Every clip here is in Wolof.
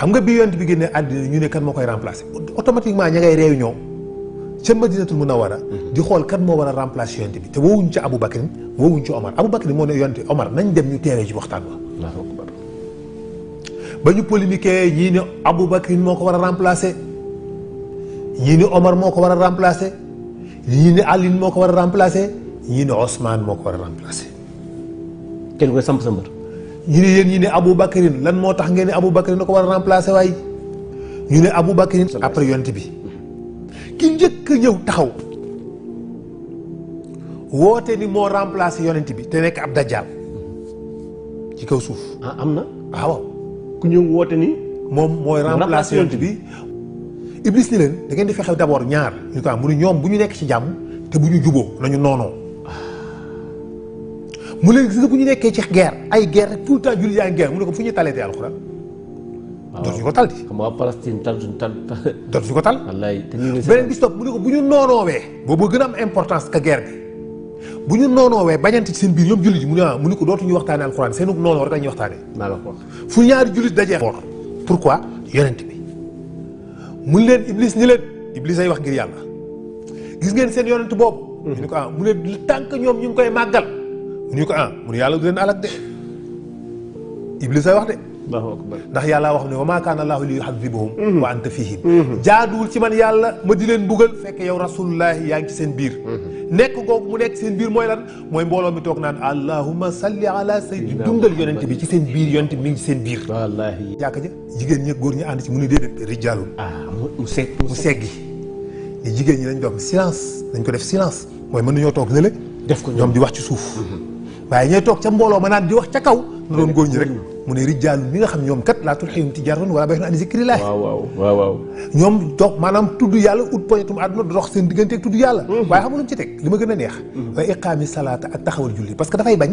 xam nga bi yonent bi génnee àddina ñu ne kan moo koy remplacer automatiquement ña ngay réunion ca Madinatul Munawwara di xool kan moo war a remplacer yonent bi te woowuñ ci Abu Bakrin woowuñ ci Omar Abu Bakrin moo ne yonent Omar nañ dem ñu teewee ci waxtaan wa ba ñu polémiqué ñii ne Abu Bakrin moo ko war a remplacer ñii ne Omar moo ko war a remplacer ñii ne Ali moo ko war a remplacer ñii ne Ousmane moo ko war a remplacer kenn koy samp sa mbër ñu ne yéen ñi ne Abu Bakrin lan moo tax ngeen ne Abu Bakrin na ko war a remplacer waaye ñu ne Abu Bakrin après yonent bi ki njëkk a ñëw taxaw woote ni moo remplacer yonent bi te nekk ab dajjaal ci kaw suuf. ah am na. waaw ku ñëw woote ni. moom mooy remplacer yonent bi. Iblis ni leen da ngeen di fexe d'abord ñaar ñu ko am mu ne ñoom bu ñu nekk ci jàmm te bu ñu juboo nañu noonoo. mu leen gis nga bu ñu nekkee ci guerre ay guerre rek tout le temps julli yaa ngi guerre mu ne ko fu ñuy talee te alxuraan. waaw dootuñu ko tal di. xam nga Palestine dootuñu ko tal. wallaay te ñu ngi beneen bis topp mu ne ko bu ñu noonoowee. boobu gën a am importance que guerre bi bu ñu noonoowee bañante ci seen biir ñoom jullit yi mu ne ko dootuñu waxtaanee alxuraan seen noonoo rek la ñuy waxtaanee. maa la ko wax fu ñaari jullit dajee. pourquoi yonent bi mun leen Iblis ni leen Iblis ay wax ngir yàlla gis ngeen seen yonent boobu. ñu ne ko mu ne tant que ñoom ñu ngi koy màggal. ñu ko mu ne yàlla du leen alak de Iblis ay wax de. ndax yàlla wax ne wa maa kaana allaahu li yu'adhibahum wa anta fihim jaaduwul ci man yàlla ma di leen buggal fekk yow rasulullahi yaa ngi ci seen biir. nekk googu mu nekk seen biir mooy lan mooy mbooloo mi toog naan allahumma salli ala sayyidi dundal yonent bi ci seen biir yonent bi mi ngi ci seen biir. wallaahi jàkka ja jigéen ñi góor ñi ànd ci mu ne déedéet rijaalun. mu seggi ni jigéen ñi dañ doon silence dañ ko def silence mooy mën nañoo toog ne la def ko ñoom di wax ci suuf. waaye ñooy toog ca mbooloo ma naan di wax ca kaw na doon góor ñi rek mu ne rijaalun mi nga xam ñoom kat laa tulhiihim tijaaratun wala bay'un an zikrillaah. waaw ñoom toog maanaam tudd yàlla ut poñetum àdduna dox seen digganteeg tudd yàlla. waaye xam nga lu mu ci teg li ma gën a neex. wa iqaami salaata ak taxawal julli parce que dafay bañ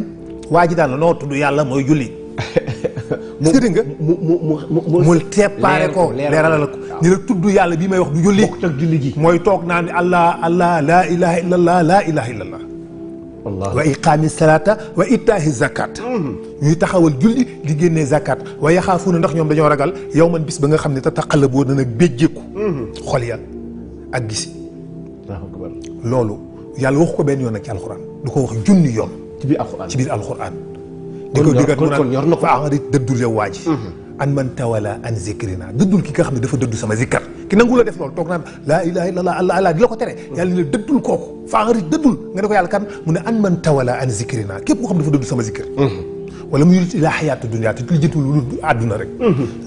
waa ji daan la noo tudd yàlla mooy julli. dégg nga mu teepaare ko leeralal ko ni la tudd yàlla bii may wax du julli. bokk ak julli gi mooy toog naa ne allah laa ilaha illallah laa ilaha illallah. wa iqaami salaata wa itaahi zakat. ñuy taxawal julli di génnee zakat wa yaxaafuuna ndax ñoom dañoo ragal yow man bis ba nga xam ne tataqallabu dana béjjeeku. xol ya ak gisi. loolu yàlla waxu ko benn yoon nag ci alxuraan du ko wax junni yoon. ci biir alxuraan. di ko diggat mu naan fa a'rid dëddul yow waa ji. an man tawala an zikrina dëddul ki nga xam ne dafa dëddu sama zikkar ki nangu la def loolu toog naan laa ilaha illallah allah di la ko tere yàlla ne la dëddul kooku fa a'rid dëddul nga ne ko yàlla kan mu ne an man tawala an zikrina képp koo xam ne dafa dëddu sama zikkar wala mu yurit ilaa xayaatu dunya te lijjantul lu àdduna rek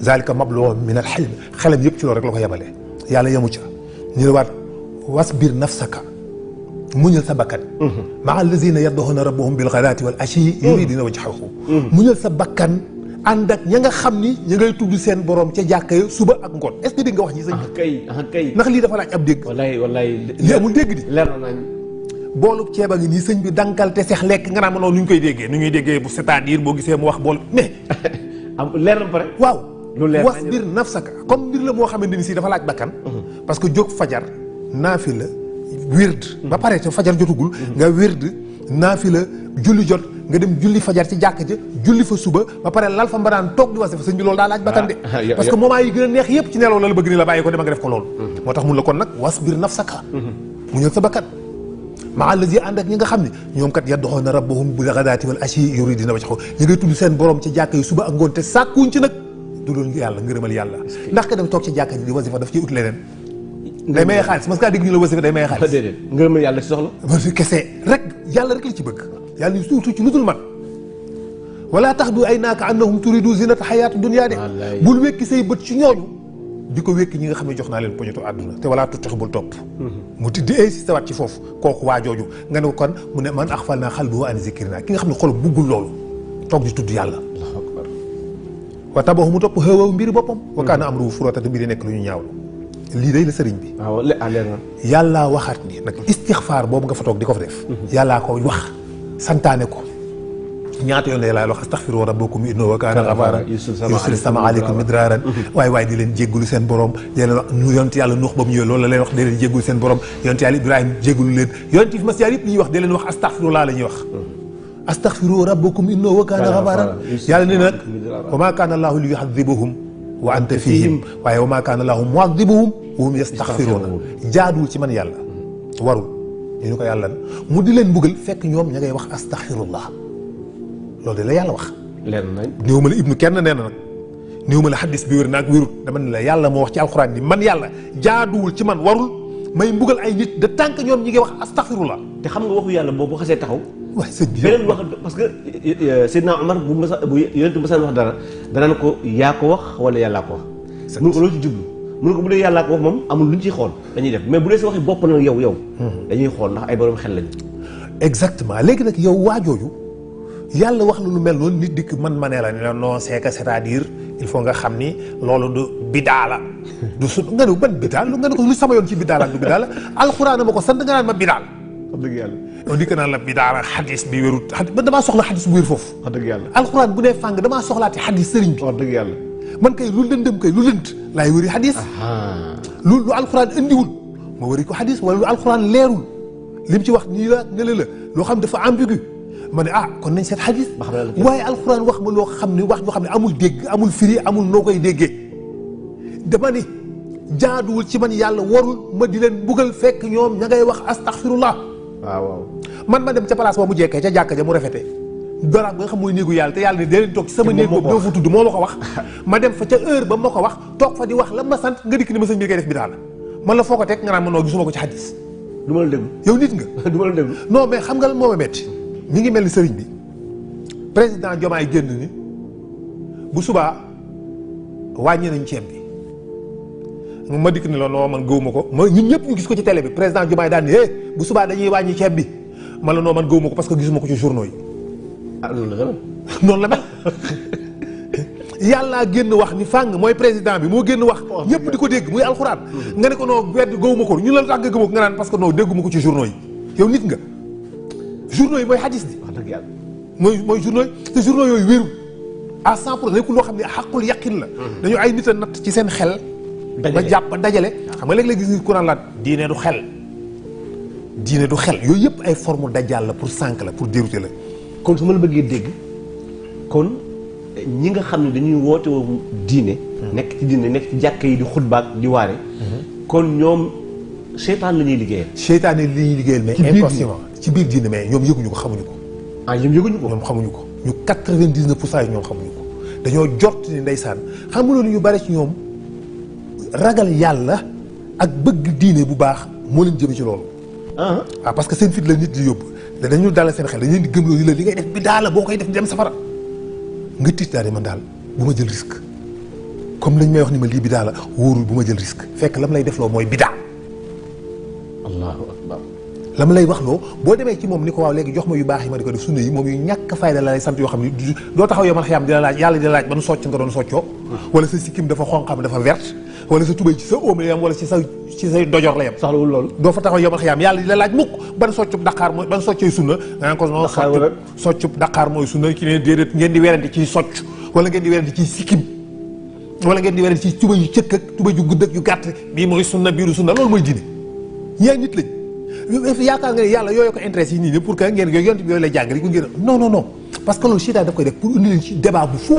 zalika mablughuhum min al hilm xelam yëpp ci loolu rek la ko yebalee yàlla yemu ca ñu la waat wasbir nafsaka muñal sa bakkan maa allazina yad'una rabbahum bil ghadaati wal ashiyyi yuriduna wajhahu muñal sa bakkan ànd ak ña nga xam ni ña ngay tudd seen borom ca jàkka ya suba ak ngoon est-ce que dégg nga wax ñi sañ kay ndax lii dafa laaj ab dégg wallaay lii amul dégg di leer nañ boolu ceeb a ngi nii sëñ bi dankal te seex lekk nga naan ma noonu nu ñu koy déggee nu ñuy déggee bu c'est-à-dire boo gisee mu wax bool mais am leer na pare waaw lu leer wasbir nafsaka comme mbir la moo xamante ni si dafa laaj bakkan parce que jóg fajar naafila wird ba pare te fajar jotugul nga wird naafila julli jot nga dem julli fajar ci jàkk ja julli fa suba ba pare lal fa mbanaan toog di wase fa sëñ bi loolu daa laaj bakkan de parce que moment yi gën a neex yëpp ci nelaw la la bëgg ni la bàyyi ko dema nga def ko loolu moo tax mun la kon nag wasbir nafsaka mu ñëw sa bakkan maa allazi ànd ak ñi nga xam ne ñoom kat yad'una rabbahum bil ghadaati wal ashiyyi yuriduna wajhahu ñi ngay tudd seen borom ci jàkk yi suba ak ngoon te sàkkuñ ci nag du doon yàlla ngërëmal yàlla ndax ka dem toog ci jàkk ji di wasifa daf ciy ut leneen day maye xaalis mas kaa dégg ñu la wasifa day maye xaalis déedéet ngërëmal yàlla ci soxla kese rek yàlla rek la ci bëgg yàlla ni surtout ci lu dul man wala tax du ay naaka annahum turidu zinata xayaatu dunya de bul wekki say bët ci ñooñu di ko wekki ñi nga xam ne jox naa leen poñetu àdduna te wala tutix bul topp mu di insisté waat ci foofu kooku waa jooju nga ne ko kon mu ne man axfalnaa qalbahu an zikrina ki nga xam ne xol buggul loolu toog di tudd yàlla wa tabahu mu topp xëwaw mbiri boppam wa kaana amruhu furuuta te mbiri nekk lu ñu ñaawlu lii day la sëriñ bi yàllaa waxaat ni nag istixfaar boobu nga fa toog di ko fa def yàllaa ko wax santaane ko ñaata yoon la wax astaghfiru rabbakum innahu kaana ghaffaara yursilis samaa aleykum midraaran waaye di leen jéggulu seen borom di leen wax ñu yonent yàlla Nuux ba mu ñëwee loolu la leen wax di leen jéggulu seen borom yonent yàlla Ibrahima jéggulu leen yonent fi mas yëpp li ñuy wax di leen wax astaghfirullah la ñuy wax astaghfiru rabbakum innahu kaana ghaffaara yàlla ne nag wa maa kaana allaahu li yu'adhibahum wa anta fihim waaye wa maa kaana llaahu mu'adhibuhum wa hum yastaghfiruuna jaaduwul ci man yàlla warul ñu ni ko yàlla mu di leen mbugal fekk ñoom ña ngay wax astaghfirullah loolu de la yàlla wax. leer nañ. néew ma la ibnu kenn nee na nag néew ma la xaddis bi wér naag wérut dama ne la yàlla moo wax ci alxuraan ni man yàlla jaaduwul ci man warul may mbugal ay nit de tant que ñoom ñi ngi wax astaghfirullah. te xam nga waxu yàlla boobu xasee taxaw. waaye sëñ bi beneen wax parce que Seydina Omar bu yonent masaan wax dara danaan ko yaa ko wax wala yàllaa ko wax. mun ko loolu ci jublu mun ko bu dee yàllaa ko wax moom amul lu ñu ciy xool dañuy def mais bu dee sa waxi bopp nag yow. dañuy xool ndax ay borom xel lañu. exactement léegi nag yow waajooju yàlla wax la lu mel noonu nit dikk man ma ne la ne la non c'est-à-dire il faut nga xam ni loolu du bidaa la du su nga ne ban bidaa nga ne ko lu sama yoon ci bidaa la du bidaa la alxuraan ma ko sant nga naan ma bidaa la. wax dëgg yàlla. yow dikk naan la bidaa la xadis bi wérut man damaa soxla xadis bu wér foofu. wax dëgg yàlla. alxuraan bu dee fàng damaa soxlaati xadis sëriñ bi. wax dëgg yàlla. man kay lu lëndëm kay lu lënt laay wëri xadis. lu alxuraan indiwul ma wëri ko xadis wala lu alxuraan leerul lim ci wax nii la ngële la loo xam dafa ambigu ma ne kon nañ seet xadis. waaye alxuraan wax ma loo xam ne wax joo xam ne amul dégg amul firi amul noo koy déggee dama ni jaaduwul ci man yàlla warul ma di leen buggal fekk ñoom ña ngay wax astaghfirullah. waaw man ma dem ca place ba mu jekkee ca jàkka ja mu rafete baraag ba nga xam mooy néegu yàlla te yàlla ne dee leen toog ci sama néeg boobu doo fa tudd moo ma ko wax ma dem fa ca heure ba ma ko wax toog fa di wax la ma sant nga dikk ni ma sëñ bi koy def bi daal man la foo ko teg nga naan ma noo gisuma ko ci xadis. du ma la déglu yow nit nga. du ma la déglu non mais xam nga lan moo ma metti mi ngi mel ni sëriñ bi président Diomaye génn ni bu subaa wàññi nañ ceeb bi ma dikk ni la non man gëwuma ko ma ñun ñëpp ñu gis ko ci télé bi président Diomaye daan ni bu subaa dañuy wàññi ceeb bi man la non man gëwuma ko parce que gisuma ko ci journaux yi. loolu la noonu la mel yàllaa génn wax ni fàng mooy président bi moo génn wax ñëpp di ko dégg muy alxuraan nga ne ko non wedd gëwuma ko ñu la tax nga gëwuma ko nga naan parce que non dégguma ko ci journaux yi yow nit nga journaux yi mooy hadis bi wax dëgg yàlla mooy journaux yi te journaux yooyu wéeru à 100% nekkul loo xam ne xaqul yaqin la dañu ay nit a natt ci seen xel ba jàpp ba dajale xam nga léeg-léeg gis nga ku naan laat diine du xel yooyu yëpp ay forme dajjal la pour sànq la pour dérouter la kon su ma la bëggee dégg kon ñi nga xam ne dañuy woote woo diine nekk ci diine nekk ci jàkka yi di xutbaak di waare kon ñoom seytaan la ñuy liggéeyal seytaan yi li ñuy liggéeyal mais inconsciemment ci biir diine mais ñoom yëguñu ko xamuñu ko ñoom yëguñu ko ñoom xamuñu ko ñu 99% yi ñoom xamuñu ko dañoo jort ni ndeysaan xam nga loolu ñu bari ci ñoom ragal yàlla ak bëgg diine bu baax moo leen jëme ci loolu waaw parce que seen fit la nit di yóbbu dañu dalal seen xel dañu leen di gëm loolu la li ngay def bi daal la boo koy def di dem safara nga tiit daal di man daal bu ma jël risque comme lañ may wax ni ma lii bi daal la wóorul bu ma jël risque fekk lam lay def loo mooy bidaa allahu akbar lam lay wax loo boo demee ci moom ni ko waaw léegi jox ma yu baax yi ma di ko def sunna yi moom yu ñàkk fayda la lay sant yoo xam ne doo taxaw yow man xëyam dina laaj yàlla dina laaj ban socc nga doon soccoo wala sa sikkim dafa xonqam dafa verte wala sa tubéy ci sa óom la yam wala ci say dojor la yam saxlawul loolu doo fa taxaw yow man xëyam yàlla dina laaj mukk ban soccub daqaar mooy ban soccee sunna nga naan ko non soccub daqaar mooy sunna ki ne déedéet ngeen di werante ciy socc wala ngeen di werante ciy sikkim wala ngeen di werante ci tubéy yu cëkk ak tubéy yu gudd ak yu gàtt bii mooy sunna biiru sunna loolu mooy diine ñee nit lañ yaakaar nga ne yàlla yooyu ko intéressé yi nii pour que ngeen yooyu yonent bi yooyu lay jàngale ko ngeen non parce que loolu seytaan daf koy def pour indi leen ci débat bu fou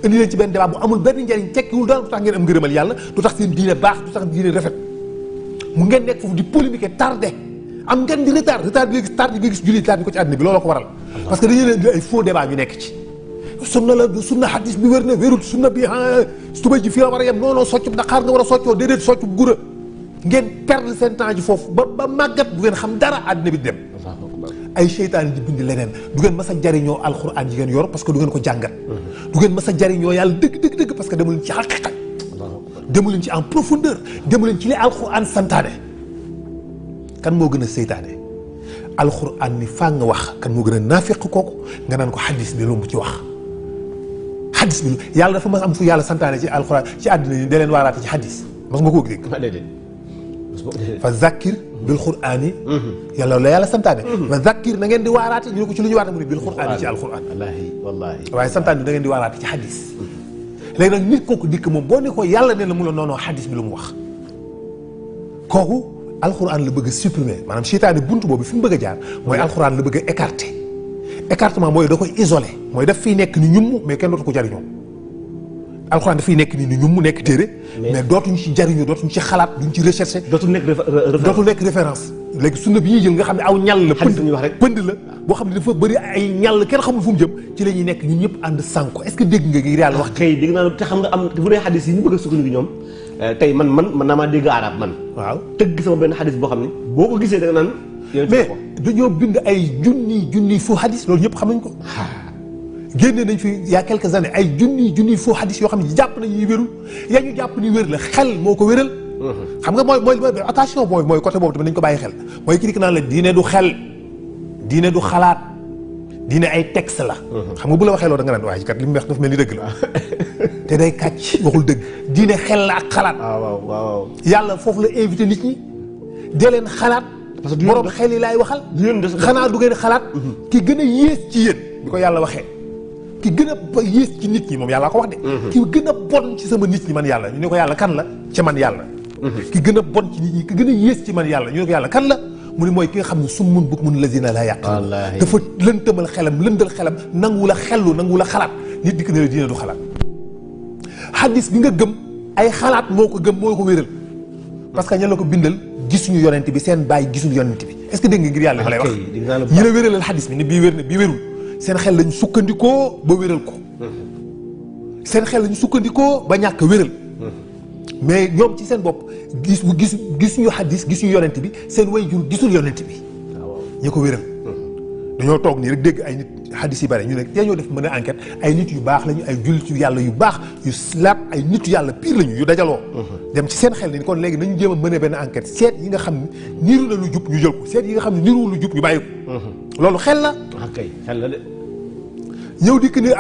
indi leen ci benn débat bu amul benn njëriñ tekkiwul dara du tax ngeen am ngërëmal yàlla du tax seen diine baax du tax diine rafet mu ngeen nekk foofu di polémique tardé am ngeen di retard bi nga gis tardé bi nga gis julli tardé ko ci àddina bi looloo ko waral parce que dañu leen ay faux débat ñu nekk ci sunna la sunna hadis bi wér na wérut sunna bi tubay ji fii la war a yem non soccub Dakar nga war a soccoo déedéet soccub gura ngeen perdre seen temps ji foofu ba màggat bu ngeen xam dara àddina bi dem ay seytaan di bind leneen du ngeen mas a jariñoo alxuraan yi ngeen yor parce que du ngeen ko jàngat du ngeen mas a jariñoo yàlla dëgg parce que demu leen ci xaqiqa demu leen ci en profondeur demu leen ci li alxuraan santaane kan moo gën a seytaane alxuraan ni faa nga wax kan moo gën a naafiq kooku nga naan ko xadis bi lu mu ci wax xadis bi yàlla dafa mas am fu yàlla santaane ci alxuraan ci àddina ni da leen waaraate ci xadis mas nga koo dégg fa zakkir bil qur'aani yàlla la yàlla santaane fa zakkir na ngeen di waaraate ñu ne ko ci lu ñu waaraate mu ne bil qur'aani ci alquran wallaahi waaye santaane bi da ngeen di waaraate ci xadis léegi nag nit kooku dikk moom boo ne ko yàlla ne la mu la noonoo xadis bi lu mu wax kooku alquran la bëgg a supprimer maanaam seytaane buntu boobu fi mu bëgg a jaar mooy alquran la bëgg a écarter écartement mooy da koy isolé mooy daf fiy nekk ni ñum mais kenn dootu ko jariñoo alxuraan dafay nekk nii ni ñum mu nekk téere mais dootuñu ci jariñu dootuñu ci xalaat duñ ci recherché dootul nekk référence léegi sunna bi ñuy jël nga xam ne aw ñàll la xadis ñuy wax rek pënd la boo xam ne dafa bëri ay ñàll kenn xamul fu mu jëm ci la ñuy nekk ñun ñëpp ànd sànko est-ce que dégg nga ngir yàlla wax kay dégg naa te xam nga am bu dee xadis yi ñu bëgg a sukkandiku ñoom tey man naa maa dégg arab man waaw tëgg sama benn xadis boo xam ne boo ko gisee da nga naan mais dañoo bind ay junni faux xadis loolu ñëpp xam nañ ko génne nañ fi il y a quelques années ay junni faux xadis yoo xam ne jàpp nañ ñuy wérul yaa ñu jàpp ni wér la xel moo ko wéral xam nga mooy attention mooy côté boobu tamit nañ ko bàyyi xel mooy kii naan la diine du xel diine du xalaat diine ay texte la xam nga bu la waxee loolu da nga naan waaye kat li mu wax dafa mel ni dëgg la te day kàcc waxul dëgg diine xel la ak xalaat waaw yàlla foofu la invité nit ñi dee leen xalaat parce que borom xel yi laay waxal xanaa du ngeen xalaat ki gën a yées ci yéen bi ko yàlla waxee ki gën a yées ci nit ñi moom yàlla ko wax de ki gën a bon ci sama nit ñi man yàlla ñu ne ko yàlla kan la ca man yàlla ki gën a bon ci nit ñi ki gën a yées ci man yàlla ñu ne ko yàlla kan la mu ne mooy ki nga xam ne summun bukmun lazina laa yaqiluun dafa lëntëmal xelam lëndal xelam nangu la xellu nangu la xalaat nit di ko ne la diine du xalaat xadis bi nga gëm ay xalaat moo ko gëm moo ko wéral parce que ña la ko bindal gisuñu yonent bi seen bàyyi gisul yonent bi est-ce que dégg nga ngir yàlla ma lay wax ñi la wéralal xadis bi ne bii wér na bii wérul seen xel lañu sukkandikoo ba wéral ko seen xel lañu sukkandikoo ba ñàkk wéral mais ñoom ci seen bopp gisuñu xadis gisuñu yonent bi seen way jur gisul yonent bi ñi ko wéral dañoo toog nii rek dégg ay nit xadis yi bare ñu ne dañoo def mën a enquête ay nit yu baax lañu ay jullit yu yàlla yu baax yu laat ay nit yu yàlla pire lañu yu dajaloo dem ci seen xel ni kon léegi nañu jéem a mën a benn enquête seet yi nga xam ne niru na lu jub ñu jël ko seet yi nga xam ne niru lu jub ñu bàyyi ko loolu xel la kay xel la de ñëw dikk ni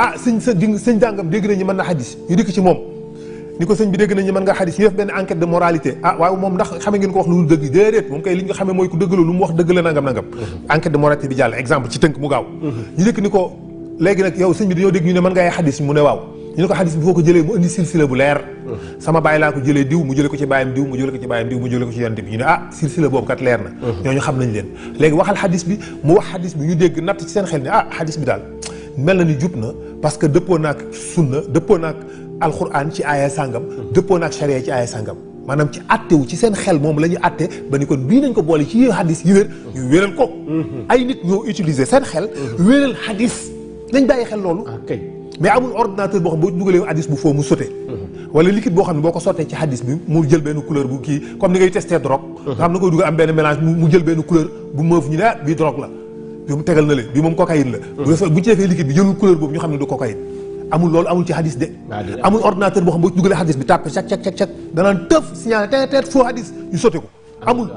sëñ dàngam dégg nañu mën na xadis ñu dikk ci moom ni ko sëñ bi dégg nañu mën nga xadis ñu def benn enquête de moralité waaw moom ndax xame ngeen ko wax lu dëgg déedéet moom kay li nga xamee mooy ku dëgg la lu mu wax dëgg la nangam enquête de moralité bi jàll exemple ci tënk mu gaaw ñu dikk ni ko léegi nag yow sëñ bi dañoo dégg ñu ne mën ngay xadis mu ne waaw ñu ne ko xadis bi foo ko jëlee mu indi silsila bu leer sama bàyyi laa ko jëlee diw mu jëlee ko ci bàyyam diw mu jëlee ko ci bàyyam diw mu jëlee ko ci yonent bi ñu ne silsila boobu kat leer na ñooñu xam nañ leen léegi waxal xadis bi mu wax xadis bi ñu dégg natt ci seen xel ni xadis bi daal mel na ni jub na parce que dëppoo naag sunna dëppoo naag alquran ci aaya sàngam dëppoo naag charia ci aaya sàngam maanaam ci attewu ci seen xel moom la ñu atte ba ni kon bii nañ ko boole ci xadis yi wér ñu wéral ko ay nit ñoo utiliser seen xel wéral xadis nañ bàyyi xel loolu mais amul ordinateur boo xam boo dugalee xadis bu foo mu sote wala liquide boo xam ne boo ko sottee ci xadis bi mu jël benn couleur bu kii comme ni ngay testé drogue nga xam na koy dugal am benn mélange mu jël benn couleur bu meuf ñu ne bii drogue la bi mu tegal na leen bii moom cocaïne la bu ci defee liquide bi jëlul couleur boobu ñu xam ne du cocaïne amul loolu amul ci xadis de amul ordinateur boo xam boo ci dugalee xadis bi tàppe cak danaan tëf signalé teet foo xadis ñu sotte ko amul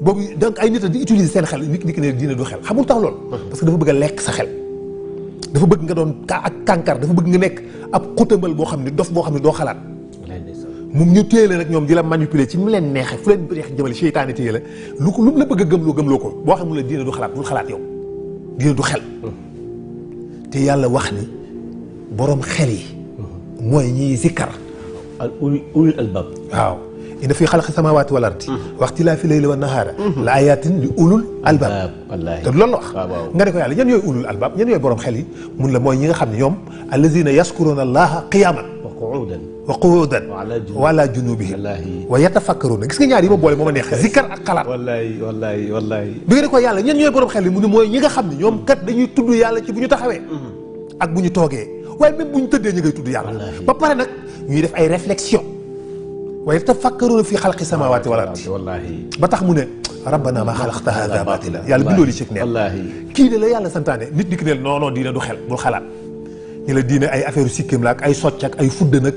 boobu donc ay nit a di utiliser seen xel nit ki ne diine du xel xamul tax loolu parce que dafa bëgg a lekk sa xel dafa bëgg nga doon ak kànkar dafa bëgg nga nekk ab xutambal boo xam ne dof boo xam ne doo xalaat moom ñu téye la nag ñoom di la manipuler ci mu leen neexee fu leen neex jëmale seytaane téye la lu mu la bëgg a gëmloo ko boo xam ne la diine du xalaat bul xalaat yow diine du xel te yàlla wax ni borom xel yi mooy ñiy zikkar ulul albab waaw inna fi xalqi samaawaati wal ardi wa ixtilaafi layli wan nahaari la ayaatin li ulul albaab te loolu la wax nga ne ko yàlla ñan yooyu ulul albaab ñan yooyu borom xel yi mun la mooy ñi nga xam ne ñoom allazina yaskuruuna allaha qiyaman wa qu'uudan wa ala junubihim wa yatafakkaruuna gis nga ñaar yi ma boole moo ma neex zikkar ak xalaat wallaay bi nga ne ko yàlla ñan ñooy borom xel yi mu ne mooy ñi nga xam ne ñoom kat dañuy tudd yàlla ci bu ñu taxawee ak bu ñu toogee waaye même bu ñu tëddee ñu ngay tudd yàlla ba pare nag ñuy def ay réflexion wa yatafakkaruuna fi xalqi samaawaati wal ardi ba tax mu ne rabbana ma xalaqta haada baatila yàlla bindoo li ci neen kii de la yàlla santaane nit di ki ne non diine du xel bul xalaat ni la diine ay affaire sikkim la ak ay socc ak ay fudd nag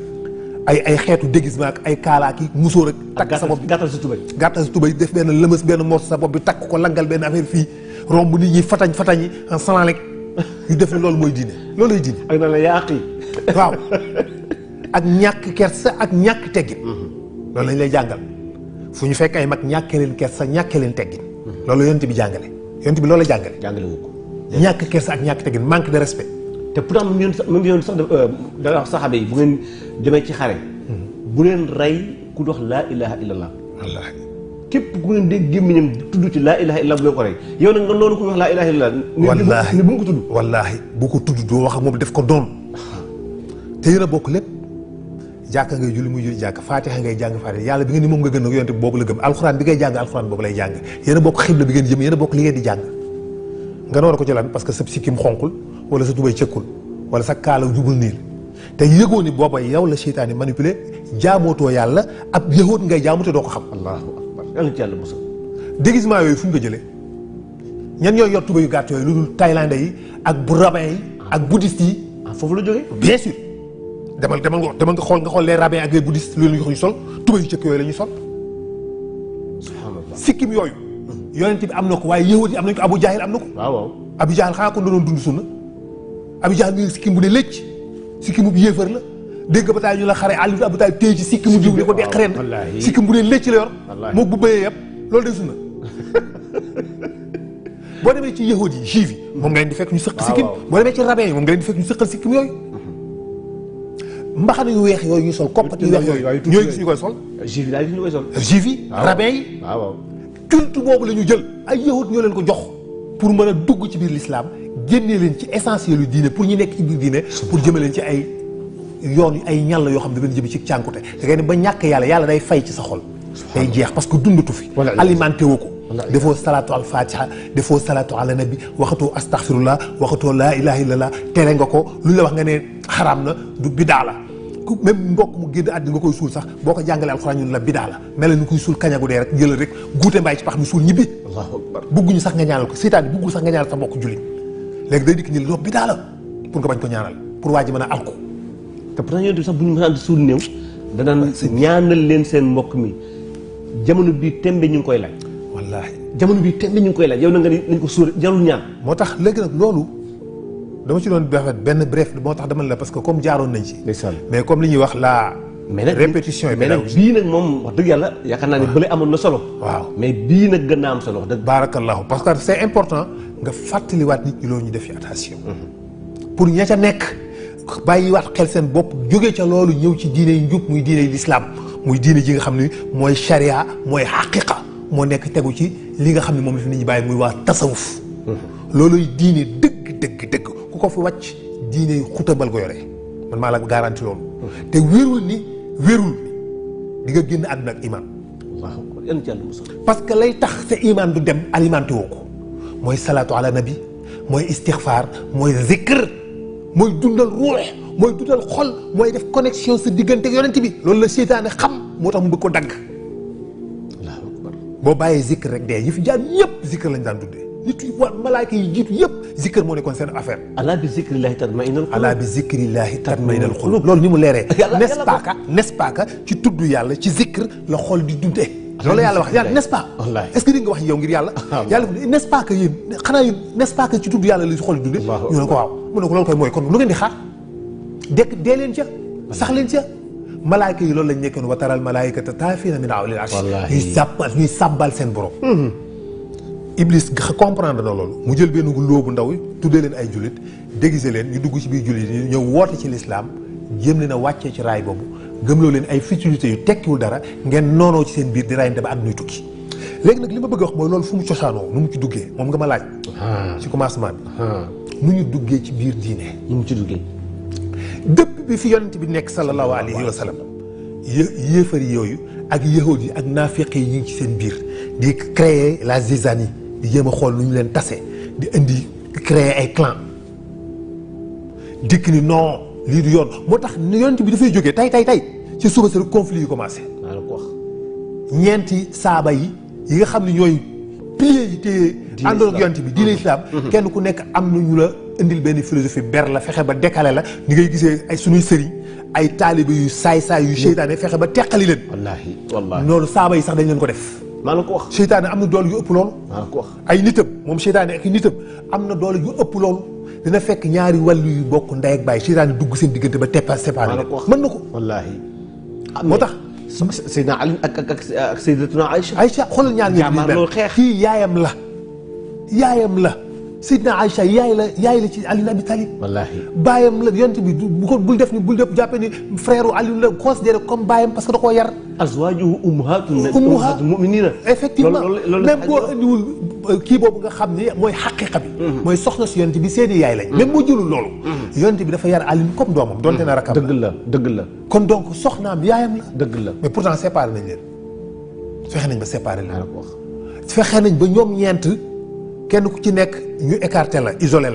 ay xeetu déguisement ak ay kaalaak yi musóor ak takk sa bopp gàttal sa tubay def benn lëmës benn morceau sa bopp bi takk ko langal benn affaire fii romb nit ñi fatañ yi en sanalek yu def ne loolu mooy diine loolu lay diine ak na la yaaqi waaw ak ñàkk kersa ak ñàkk teggin loolu lañ lay jàngal fu ñu fekk ay mag ñàkkee leen kersa ñàkkee leen teggin loolu yonent bi jàngale yonent bi loolu la jàngale wu ko ñàkk kersa ak ñàkk teggin manque de respect te pourtant même yoon sax da wax saxaaba yi bu ngeen demee ci xare bu leen rey ku dox laa ilaha illallah wallaahi képp ku ngeen dégg gémmiñam tudd ci laa ilaha illallah bu leen ko rey yow nag nga noonu ku wax laa ilaha illallah wallaahi ni bu mu ko tudd wallaahi bu ko tudd doo wax ak moom def ko doon te yéen a bokk lépp jàkka ngay julli muy julli jàkk faatiha ngay jàng faatiha yàlla bi nga ni moom nga gën nag yonent bi boobu la gëm alxuraan bi ngay jàng alxuraan boobu lay jàng yéen a bokk xibla bi ngeen jëm yéen a bokk li ngeen di jàng nga noonu ko ci lan parce que sa sikkim xonqul wala sa tubay cëkkul wala sa kaala jubul niil te yëgoo ni booba yow la seytaane manipulé jaamootoo yàlla ab yëhoot ngay jaamu te doo ko xam. allahu akbar yàlla ci yàlla musal. déguisement yooyu fu ñu ko jëlee ñan ñooy yor tubay yu gàtt yooyu lu dul thaïlandais yi ak bu rabbin yi ak bouddhiste yi. foofu la jógee. bien sûr demal nga xool les rabbins ak les bouddhistes loolu la ñu sol tubay yu cëkk yooyu la ñuy sol. subhanallah sikkim yooyu. yonent bi am na ko waaye yëhoot yi am nañ ko Abu Jahil am na ko. waaw Abu Jahil xanaa ko doon dund sunna Abu Jahil mi ngi sikkim bu ne lëcc sikkimu bu yéefar la dégg ba taay ñu la xare àll bi Abu Taal téye ci sikkimu jiw ni ko deq ren sikkim bu ne lëcc la yor moo bu bëyee yëpp loolu day sunna boo demee ci yahud yi juif yi moom nga leen di fekk ñu sëq sikkim boo demee ci rabbin yi moom nga leen di fekk ñu sëqal sikkim yooyu mbaxana yu weex yooyu ñu sol koppat yu weex yooyu ñooy gis ñu koy sol juif yi daal gis ñu koy sol juif yi rabbin yi waaw culte boobu la ñu jël ay yahud ñoo leen ko jox pour mën a dugg ci biir l'islam génnee leen ci essentiel yu diine pour ñu nekk ci biir diine pour jëme leen ci ay yoon ay ñàll yoo xam ne da leen jëm ci cànkute da ngay ne ba ñàkk yàlla day fay ci sa xol day jeex parce que dundatu fi alimenté woo ko defoo salaatu al fatiha defoo salaatu ala nabi waxatoo astaghfirullah waxatoo laa ilaha illallah tere nga ko lu la wax nga ne xaraam na du bidaa la ku même mbokk mu génn àddina nga koy suul sax boo ko jàngalee alxuraan ñun la bidaa la mel ni kuy suul kañagu dee rek jëlal rek guute mbaay ci pax mi suul ñibbi bugguñu sax nga ñaanal ko seytaan bi buggul sax nga ñaanal sa mbokk jullit léegi day dikk ni loolu bidaa la pour nga bañ ko ñaanal pour waa ji mën a alko te pourtant yonent bi sax bu ñu mësaan di suul néew danaan ñaanal leen seen mbokk mi jamono bii tembe ñu ngi koy laaj wallaahi jamono bii tembe ñu ngi koy laaj yow na nga ni nañ ko suur jarul ñaan moo tax léegi nag loolu dama ci doon benn bref moo tax dama la parce que comme jaaroon nañ ci mais comme li ñuy wax la répétition yi mais nag bii nag moom wax dëgg yàlla yaakaar naa ne bële amoon na solo waaw mais bii nag gën naa am solo wax dëgg baarakallahu parce que c'est important nga fàttaliwaat nit ñi loolu ñu def ci attention pour ña ca nekk bàyyiwaat xel seen bopp jóge ca loolu ñëw ci diine yi njub muy diine l'islam muy diine ji nga xam ne mooy charia mooy xaqiqa moo nekk tegu ci li nga xam ne moom la fi nit ñi bàyyi muy waa tasawuf looluy diine dëgg ku ko fi wàcc diine xutabal ko yore man maa la garanti loolu te wérul ni di nga génn àdduna ak iman parce que lay tax sa iman du dem alimenté woo ko mooy salaatu ala nabi mooy istixfaar mooy zikr mooy dundal ruux mooy dundal xol mooy def connexion sa diggante ak yonent bi loolu la seytaane xam moo tax mu bëgg ko dagg allahu akbar boo bàyyee zikr rek dee yi fi jaar yëpp zikr lañ daan dundee nit yi wa malaaka yi jiitu yëpp zikr moo nekkoon seen affaire ala bi zikrillahi tatma'innul qulub ala bi zikrillahi tatma'innul qulub loolu ni mu leeree n'est-ce pas que ci tudd yàlla ci zikr la xol di dundee loolu yàlla wax yàlla n'est-ce pas est-ce que di nga wax yow ngir yàlla yàlla n'est-ce pas que yéen xanaa yéen n'est-ce pas que ci tudd yàlla li xol di dundee ñu ne ko waaw mu ne ko loolu koy mooy kon lu ngeen di xaar dee leen ca sax leen ca malaayka yi loolu lañ nekkoon wa taral malaayikata taafiina min hawlil arsh ñuy sàbbal seen borom Iblis comprendre na loolu mu jël benn loobu ndaw tuddee leen ay jullit déguisé leen ñu dugg ci biir jullit yi ñëw woote ci l'islam jéem leen a wàccee ci raay boobu gëmloo leen ay futilités yu tekkiwul dara ngeen noonoo ci seen biir di rayante ba ak nuy tukki léegi nag li ma bëgg a wax mooy loolu fu mu cosaanoo nu mu ci duggee moom nga ma laaj ci commencement bi nu ñu duggee ci biir diine nu mu ci duggee depuis bi fi yonent bi nekk sallallahu alayhi wa sallam yéefari yooyu ak yahuud yi ak naafiq yi ñu ngi ci seen biir di créer la zizanie di jéem a xool nu ñu leen tase di indi créer ay clan dikk ni non lii du yoon moo tax yonent bi dafay jógee tey ci suba sa conflit yi commencé maa la ko wax ñeenti saaba yi nga xam ne ñooy piliers yi te àndoon ak yonent bi diine islam kenn ku nekk am na ñu la indil benn philosophie ber la fexe ba décaler la ni ngay gisee ay suñuy sëriñ ay taalibe yu saay-saay yu seytaane fexe ba teqali leen wallaahi loolu saaba yi sax dañ leen ko def maa la ko wax seytaane am na doole yu ëpp loolu maa la ko wax ay nitam moom seytaane ak nitam am na doole yu ëpp loolu dina fekk ñaari wàllu yu bokk ndey ak baay seytaane dugg seen diggante ba teppa séparé leen mën na ko wallaahi moo tax Seydina Ali ak Seydatuna Aïcha xoolal ñaar ñi kii yaayam la Seydina Aïcha yaay la ci Ali ibn Abi Talib wallaahi baayam la yonent bi bul def jàppee ni frère u Ali la considéré comme baayam parce que da koo yar azwaajuhu ummahatul mu'minina effectivement même boo indiwul kii boobu nga xam ni mooy xaqiqa bi. mooy soxna si yonent bi seeni yaay lañ. même boo jëlul loolu. yonent bi dafa yar Alioune comme doomam donte na rakam. dëgg la. kon donc soxnaam yaayam la. dëgg la mais pourtant séparé nañ leen fexe nañ ba séparé leen. fexe nañ ba ñoom ñeent kenn ku ci nekk ñu écarté la isolé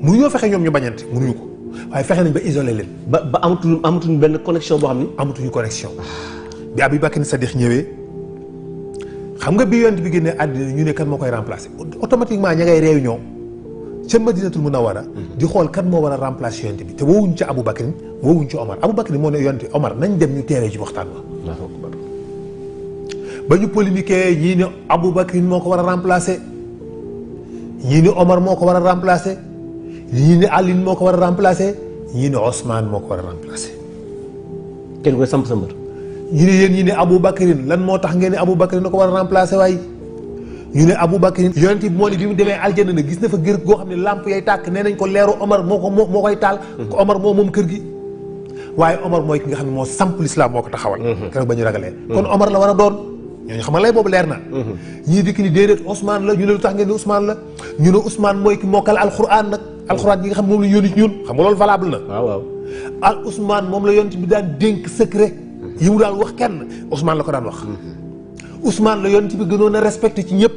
mënuñoo fexe ñoom ñu bañante mënuñu ko waaye fexe nañ ba isolé leen. ba amatuñ benn connexion boo xam ni. amatuñu connexion. bi Abu Bakr Sadiq ñëwee xam nga bi yonent bi génnee àddina ñu ne kan moo koy remplacer automatiquement ña ngay réunion ca Madinatul Munawwara di xool kan moo war a remplacer yonent bi te woowuñ ca Abu Bakr woowuñ ca Omar Abu Bakr moo ne yonent Omar nañ dem ñu teewee ci waxtaan wa. ba ñu polémiqué ñii ne Abu Bakr moo ko war a remplacer ñii ne Omar moo ko war a remplacer ñii ne Ali moo ko war a remplacer ñii ne Ousmane moo ko war a remplacer. kenn koy samp sa mbër. ñu ne yéen ñi ne Abu Bakrin lan moo tax ngeen ne Abu Bakrin na ko war a remplacer waaye ñu ne Abu Bakrin yonent bi moo ne bi mu demee aljanna na gis na fa kër goo xam ne lamp yay tàkk nee nañ ko leeru Omar moo koy taal. ko Omar moom kër gi. waaye Omar mooy ki nga xam ne moo samp l'islam moo ko taxawal. keroog ba ñu ragalee. kon Omar la war a doon ñooñu xam nga lay boobu leer na. ñii dikk ni déedéet Ousmane la ñu ne lu tax ngeen ne Ousmane la ñu ne Ousmane mooy ki mokkal alxuraan nag. alxuraan yi nga xam moom la ñu yónni ci ñun xam nga loolu valable na. waaw Ousmane moom la yonent bi daan dénk secret yi mu daan wax kenn Ousmane la ko daan wax. Ousmane la yonent bi gënoon a respecté ci ñëpp.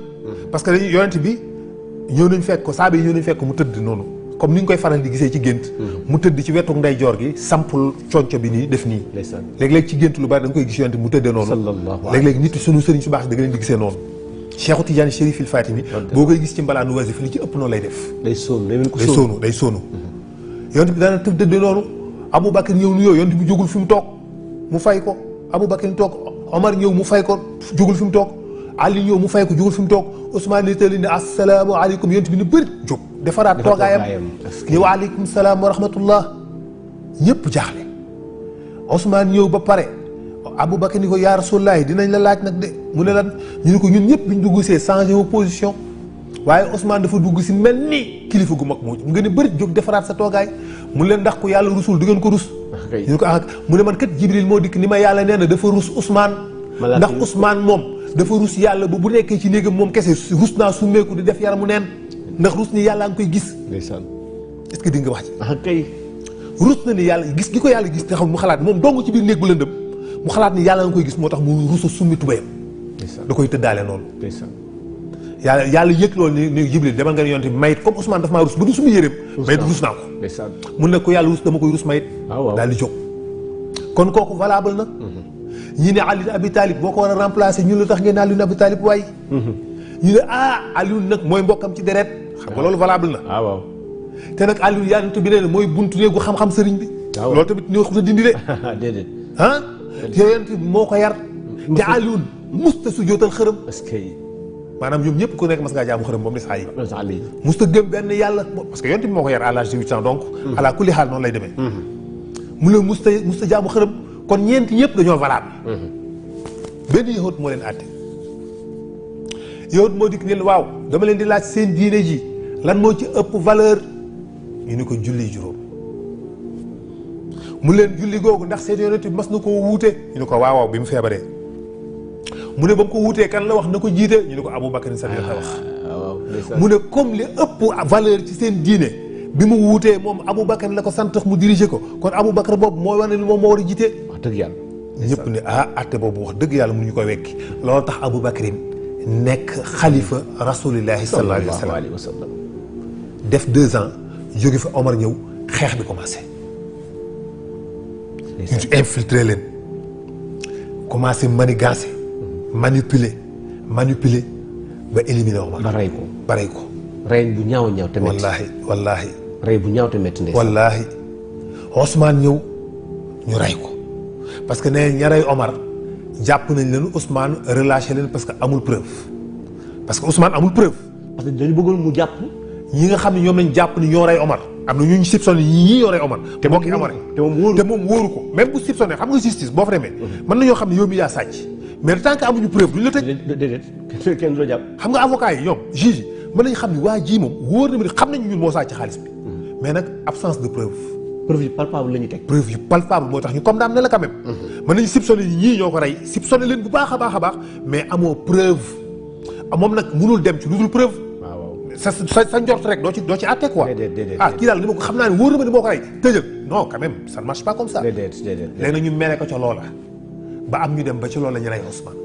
parce que dañuy yonent bi ñëw nañ fekk ko saaba yi ñëw nañ fekk ko mu tëdd noonu comme ni ñu koy faral di gisee ci gént. mu tëdd ci wetu ndeyjoor gi sampul conco bi nii def nii. léeg-léeg ci gént lu bari da nga koy gis yonent bi mu tëddee noonu. léeg-léeg nit sunu sëriñ su baax da nga leen di gisee noonu. Cheikhu Tidiane Chérif il Fatimi boo koy gis ci mbalaanu wasif li ci ëpp noonu lay def. day soonu. yonent bi daana tëddee noonu Abu Bakr ñëw nuyoo yonent bi jógul fi mu toog mu fay ko Abu Bakr toog Omar ñëw mu fay ko jógul fi mu toog Ali ñëw mu fay ko jógul fi mu toog Ousmane ni tali ne assalaamu aleykum yonent bi ne bëri jóg defaraat toogaayam ni wa aleykum salaam wa rahmatullah ñëpp jaaxle Ousmane ñëw ba pare Abu Bakr ni ko yaa Rasulullaah dinañ la laaj nag de mu ne lan ñu ne ko ñun ñëpp biñ dugg see changé wu position waaye Ousmane dafa dugg si mel ni kilifa gu mag moo nga ne bëri jóg defaraat sa toogaay mu leen ndax ko yàlla rusul du ngeen ko rus ñu ne ko mu ne man kat Jibril moo dikk ni ma yàlla nee na dafa rus Ousmane ndax Ousmane moom dafa rus yàlla ba bu nekkee ci néegam moom kese rus naa summeeku di def yaramu neen ndax rus ni yàlla nga koy gis est-ce que di nga wax ci kay rus na ni yàlla gis gi ko yàlla gis te xam mu xalaat moom dong ci biir néeg bu lëndëm mu xalaat ni yàlla nga koy gis moo tax mu rusa summi tubayam da koy tëddaale noonu yàlla yëg loolu ni Jibril demal nga ne yonte bi mayit comme Ousmane dafa maa rus ba du suma yéreem mayit rus naa ko mun ne ko yàlla rus dama koy rus mayit daal di jóg kon kooku valable na ñi ne Ali Abi Talib boo ko war a remplacer ñu la tax ngeen ne Ali Abi Talib waaye ñu ne Ali nag mooy mbokkam ci deret xam nga loolu valable na te nag Ali yàlla bi ne mooy buntu néegu xam-xam sëriñ bi loolu tamit ñoo xam ne dindi de déedéet yonent bi moo ko yar te Ali musta su jootal xërëm maanaam ñoom ñëpp ku nekk mas ngaa jaamu xërëm moom des yi musta gëm benn yàlla parce que yonent bi moo ko yar à l'âge de 8 ans donc ala kulli xaal noonu lay demee mu ne musta jaamu xërëm kon ñeenti ñëpp dañoo valable benn yahut moo leen àtte yahut moo dikk ne waaw dama leen di laaj seen diine ji lan moo ci ëpp valeur ñu ni ko julli juróom mu leen julli googu ndax seen yonent bi mas na koo wuute ñu ni ko waaw bi mu feebaree mu ne ba mu ko wuutee kan la wax na ko jiite ñu ne ko Abu Bakr Sadiq la wax mu ne comme li ëpp valeur ci seen diine bi mu wuutee moom Abu Bakr la ko sant mu diriger ko kon Abu Bakr boobu mooy wane ni moom moo war a jiite wax dëgg yàlla ñëpp ne atte boobu wax dëgg yàlla mënuñu koy wekki loolu tax Abu Bakr nekk xalifa rasulillahi sallallahu alayhi wa sallam def 2 ans jóge fa Omar ñëw xeex bi commencé ñu infiltré leen commencé manigancé manipuler ba éliminer Omar ba rey ko rey bu ñaaw te métti wallaahi rey bu ñaaw te métti ndeysaan wallaahi Ousmane ñëw ñu rey ko parce que nee ña rey Omar jàpp nañ leen Ousmane relâché leen parce que amul preuve parce que Ousmane amul preuve parce que dañu bëggoon mu jàpp ñi nga xam ne ñoom lañ jàpp ni ñoo rey Omar am na ñu soupçonné ñii ñoo rey Omar te bokki Omar te moom wóoru ko même bu soupçonné xam nga justice boo fa demee mën nañoo xam ne yow mi yaa sàcc mais tant que amuñu preuve duñ la tëj déedéet kenn du la jàpp xam nga avocat yi ñoom juge yi mën nañ xam ni waa ji moom wóor na ma xam nañu ñun moo sàcc xaalis bi mais nag absence de preuve preuve yu palpable la ñuy teg preuve yu palpable moo tax ñu condamné la quand même mën nañu soupçonné ñii ñoo ko rey soupçonné leen bu baax a baax mais amoo preuve moom nag mënul dem ci lu dul preuve. waaw sa njort rek doo ci àtte quoi. déedéet kii daal ni ma ko xam naa ne wóor na ma ni moo ko rey tëjal non quand même ça ne marche pas comme ça. déedéet léegi nag ñu mere ko ca loola ba am ñu dem ba ci loola ñu rey Ousmane.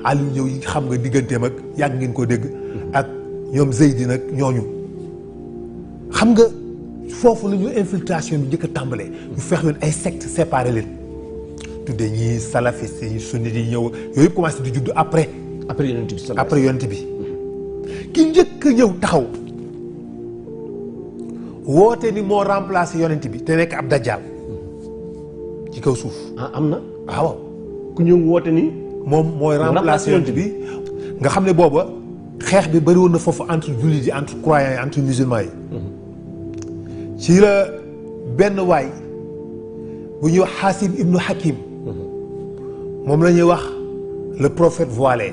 Aliou ñëw yi xam nga digganteem ak yàgg ngeen koo dégg. ak ñoom Zeydi nag ñooñu. xam nga foofu la ñu infiltration bi njëkk a tàmbalee. ñu fex leen ay sectes séparé leen. tuddee ñii salafiste yi sunnite yi ñëw yooyu yëpp commencé di judd après. après yonent bi après yonent bi. ki njëkk a ñëw taxaw woote ni moo remplacé yonent bi te nekk ab dajjal ci kaw suuf. am na. waaw ku ñëw woote ni. moom mooy remplacé yonent bi. nga xam ne booba xeex bi bëri woon na foofu entre jullit yi entre croyants yi entre musulmans yi. ci la benn waay bu ñuy wax Xaasim ibnu Hakim. moom la ñuy wax le prophète voilé.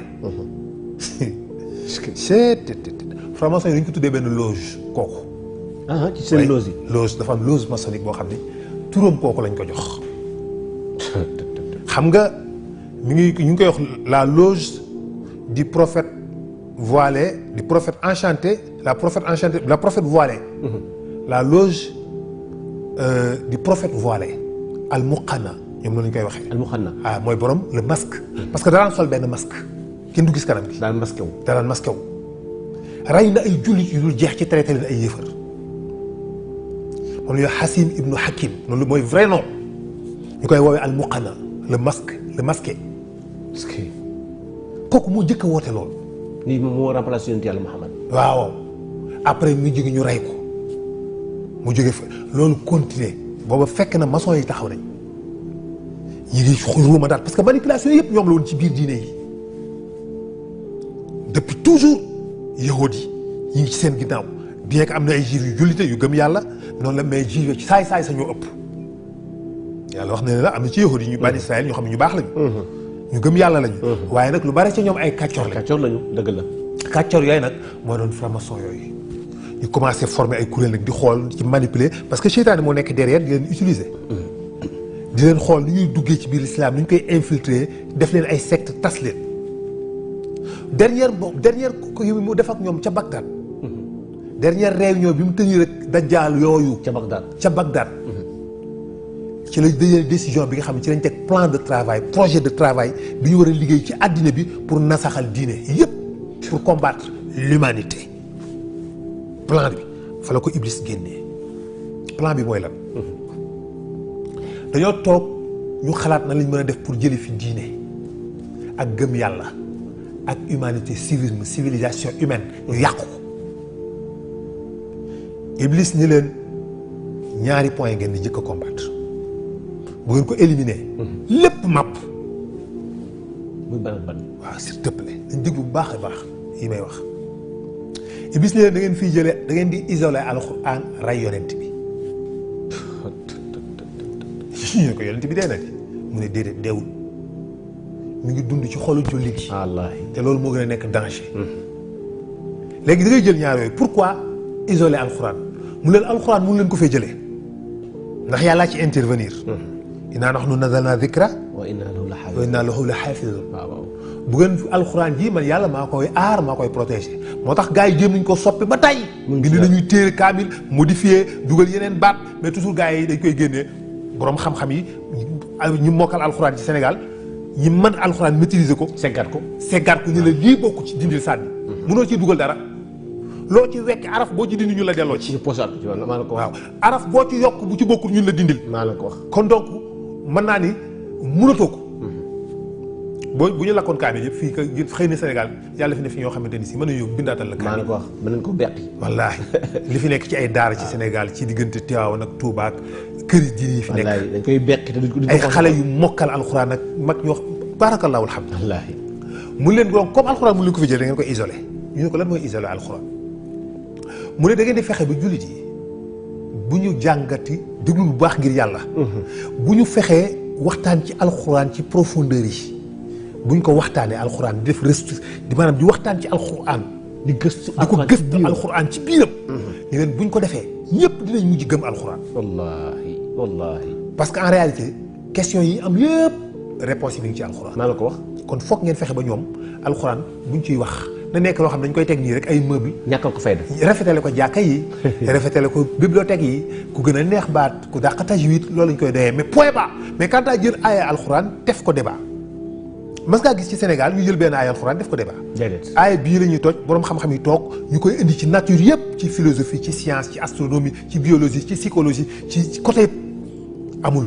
franc-maçon yi dañu ko tuddee benn loge kooku. ci seen loge yi. loge dafa am loge maçonnique boo xam ne turam kooku lañ ko jox. xam nga ñu ngi koy wax la loge du prophète voilé du prophète enchanté la prophète voilé. la loge du prophète voilé al muqanna ñoom noonu ñu koy waxee. al muqanna mooy borom le masque. parce que daraan sol benn masque kenn du gis kanam gi. daan masqué wu. daraan masqué wu. rey na ay jullit yu dul jeex ci traité leen ay yëfër. moom la ñuy wax Xasim ibnu Hakim noonu mooy vrai nom ñu koy woowee al muqanna le masque le masqué. est-ce que kooku moo njëkk a woote loolu. nii moom moo remplacé yonent yàlla Muhammad. waaw après mu jóge ñu rey ko mu jóge fa loolu continuer booba fekk na maçon yi taxaw nañ ñi ngi xuruuma daal parce que manipulation yëpp ñoom la woon ci biir diine yi depuis toujours yahudi yi ñu ngi ci seen ginnaaw bien que am na ay juifs yu jullite yu gëm yàlla noonu la mais juifs ci saay-saay sa ñoo ëpp yàlla wax na ne la am na ci yahudi yi ñu bani Israël ñoo xam ne ñu baax lañu ñu gëm yàlla lañu waaye nag lu bari ca ñoom ay kàccor lañu. kàccor lañu dëgg la. kàccor yooyu nag moo doon franc-maçon yooyu ñu commencé former ay kuréel nag di xool ci manipuler parce que seytaane moo nekk derrière di leen utiliser. di leen xool ni ñuy duggee ci biir islam ni ñu koy infiltrer def leen ay secte tas leen. dernière ko mu def ak ñoom ca Bagdad. dernière réunion bi mu tënir rek dajjaal yooyu. ca Bagdad. ci la jël décision bi nga xam ne ci lañ teg plan de travail projet de travail bi ñu war a liggéey ci àddina bi pour nasaxal diine yépp pour combattre l'humanité plan bi fa la ko Iblis génnee plan bi mooy lan dañoo toog ñu xalaat na lañ mën a def pour jële fi diine ak gëm yàlla ak humanité civisme civilisation humaine ñu yàqu ko Iblis ni leen ñaari point ngeen di njëkk a combattre bu ngeen ko éliminer lépp màpp muy ban waaw s'il te plaît dañ déglu bu baax a baax yi may wax Iblis ne leen da ngeen fiy jëlee da ngeen di isoler alxuraan rey yonent bi ñu ne ko yonent bi dee na di mu ne déedéet deewul mu ngi dund ci xolu jullit yi te loolu moo gën a nekk danger léegi da ngay jël ñaar yooyu pourquoi isoler alxuraan mu leen alxuraan mun leen ko fee jëlee ndax yàllaa ci intervenir innaa nahnu nazzalnaa zikra wa innaa lahu la xaafizuun bu ngeen alxuraan ji man yàlla maa koy aar maa koy protéger moo tax gars yi jéem nañ ko soppi ba tey bind nañuy téere kaamil modifié dugal yeneen baat mais toujours gars yi dañ koy génnee borom xam-xam yi ñu mokkal alxuraan ci Sénégal ñi mën alxuraan maîtriser ko seggat ko ñu la lii bokku ci dindil sànni mënoo ci dugal dara loo ci wekk araf boo ci dindi ñu la delloo ci waaw araf boo ci yokk bu ci bokkul ñun la dindil maa la ko wax kon donc mën naa ni mënatoo ko bu ñu lakkoon kaamil yëpp fii xëy na Sénégal yàlla fi ne fi ñoo xamante ni si mën nañu bindaatal la kaamil. maa la ko wax mën nañ ko beqi. wallaahi li fi nekk ci ay daara ci Sénégal ci diggante Tivaouane ak Touba ak kër yi diine yi fi nekk. wallaahi dañ koy beqi te duñ ko ay xale yu mokkal alxuraan ak mag ñoo baarakallaahu alhamdulilah. wallaahi mu leen doon comme alxuraan mu leen ko fi jëlee da ngeen koy isolé ñu ne ko lan mooy isolé alxuraan mu ne da ngeen di fexe ba jullit yi bu ñu jàngati déglu bu baax ngir yàlla. bu ñu fexee waxtaan ci alxuraan ci profondeur yi. buñ ko waxtaanee alxuraan di def restu di maanaam di waxtaan ci alxuraan di gëstu di ko gëstu alxuraan ci biiram ñu leen buñ ko defee ñëpp dinañ mujj gëm alxuraan wallaahi parce que en réalité question yi am yëpp réponse yi mi ngi ci alxuraan maa la ko wax kon foog ngeen fexe ba ñoom alxuraan buñ ciy wax na nekk loo xam ne dañ koy teg nii rek ay meuble ñàkkal ko fayda. rafetale ko jàkka yi rafetale ko bibliothèque yi ku gën a neex baat ku dàq tajwid loolu lañ koy doyee mais point bas mais quand à jël aaya alxuraan def ko débat mas ngaa gis ci Sénégal ñu jël benn aaya alxuraan def ko débat déedéet. aaya bii la ñuy toj boroom xam-xam yi toog ñu koy indi ci nature yëpp ci philosophie ci science ci astronomie ci biologie ci psychologie ci côté yëpp amul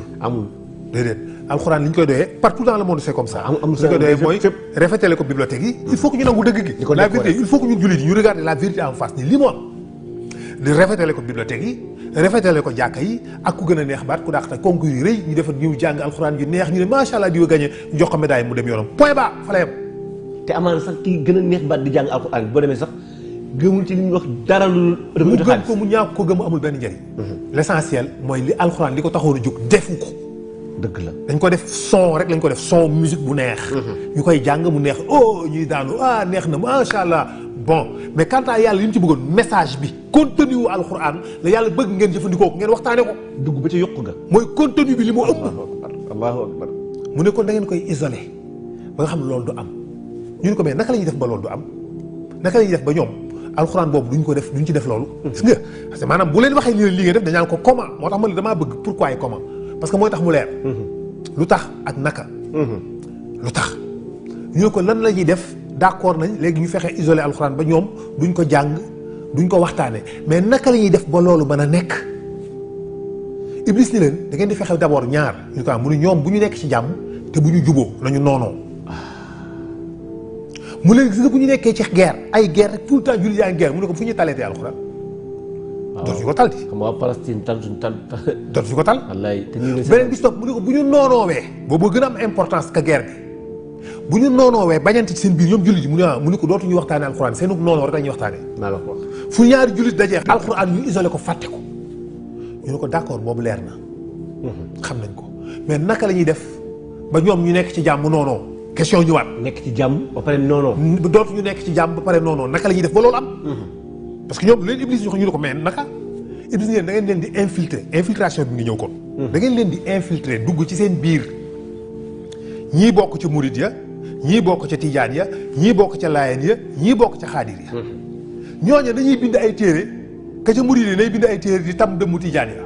déedéet alxuraan li ñu koy doyee partout dans le monde c'est comme ça. amul li ñu koy doyee mooy fépp. rafetale ko bibliothèque yi. il faut que ñu nangu dëgg gi. la vérité il faut que ñun jullit yi ñu regarder la vérité en face ni lii moo am. di rafetale ko bibliothèque yi rafetale ko jàkka yi ak ku gën a neex baat ku dàq te concours yi rëy ñu defar ñu jàng alxuraan yu neex ñu ne macha allah di wa gagné ñu jox ko médaille mu dem yoonam point bas fa la yem. te amaana sax kii gën a neex baat di jàng alxuraan boo demee sax gëmul ci li ñuy wax dara lu. mu gëm ko mu ñaaw ko gëm amul benn njëriñ. l'essentiel mooy li alxuraan li ko taxoon a jóg defu ko. dëgg la dañ ko def son rek lañ ko def son musique bu neex. ñu koy jàng mu neex oh ñuy daanu neex na macha allah bon mais quant à yàlla li ñu ci bëggoon message bi contenu wu alxuraan la yàlla bëgg ngeen jëfandikoo ko ngeen waxtaane ko. dugg ba ca yokk nga. mooy contenu bi li mu ëpp. allahu akbar. mu ne kon da ngeen koy isolé ba nga xam ne loolu du am ñu ne ko mais naka la ñuy def ba loolu du am naka la ñuy def ba ñoom alxuraan boobu duñ ko def duñ ci def loolu. gis nga parce que maanaam bu leen waxee li ngeen def dañaan ko comment moo tax ma ne damaa bëgg pourquoi et comment parce que mooy tax mu leer. lu tax ak naka. lu tax ñu ne ko lan la ñuy def d'accord nañ léegi ñu fexe isolé alxuraan ba ñoom duñ ko jàng duñ ko waxtaane mais naka la ñuy def ba loolu mën a nekk. Iblis ni leen da ngeen di fexe d'abord ñaar ñu ko am mu ne ñoom bu ñu nekk ci jàmm te bu ñu juboo nañu noonoo. mu leen gis nga bu ñu nekkee ci guerre ay guerre rek tout le temps jullit yaa ngi guerre mu ne ko fu ñuy taleetee alxuraan. dootuñu ko tal di. xam nga waa Palestine tal suñu tal. dootuñu ko tal. wallaay te ñu beneen bis topp mu ne ko bu ñu noonoowee. boobu gën a am importance que guerre bi bu ñu noonoowee bañante ci seen biir ñoom jullit yi mu ne ko dootuñu waxtaanee alxuraan seen noonoo rek la ñuy waxtaanee. maa la ko wax. fu ñaari jullit dajee alxuraan ñu isolé ko fàtte ko ñu ne ko d'accord boobu leer na. xam nañ ko mais naka la ñuy def ba ñoom ñu nekk ci jàmm noonoo question ñëwaat. nekk ci jàmm ba pare noonoo. dootuñu nekk ci jàmm ba pare noonoo naka la ñuy def ba loolu am. parce que ñoom leen Iblis ñu ne ko mais naka Iblis ngeen da ngeen leen di infiltrer infiltration bi ngi ñëw kon. da ngeen leen di infiltrer dugg ci seen biir ñii bokk ca murid ya ñii bokk ca tijaan ya ñii bokk ca laayeen ya ñii bokk ca xaadir ya. ñooñu dañuy bind ay téere ka ca murid yi nay bind ay téere di tam dëmmu tijaan ya.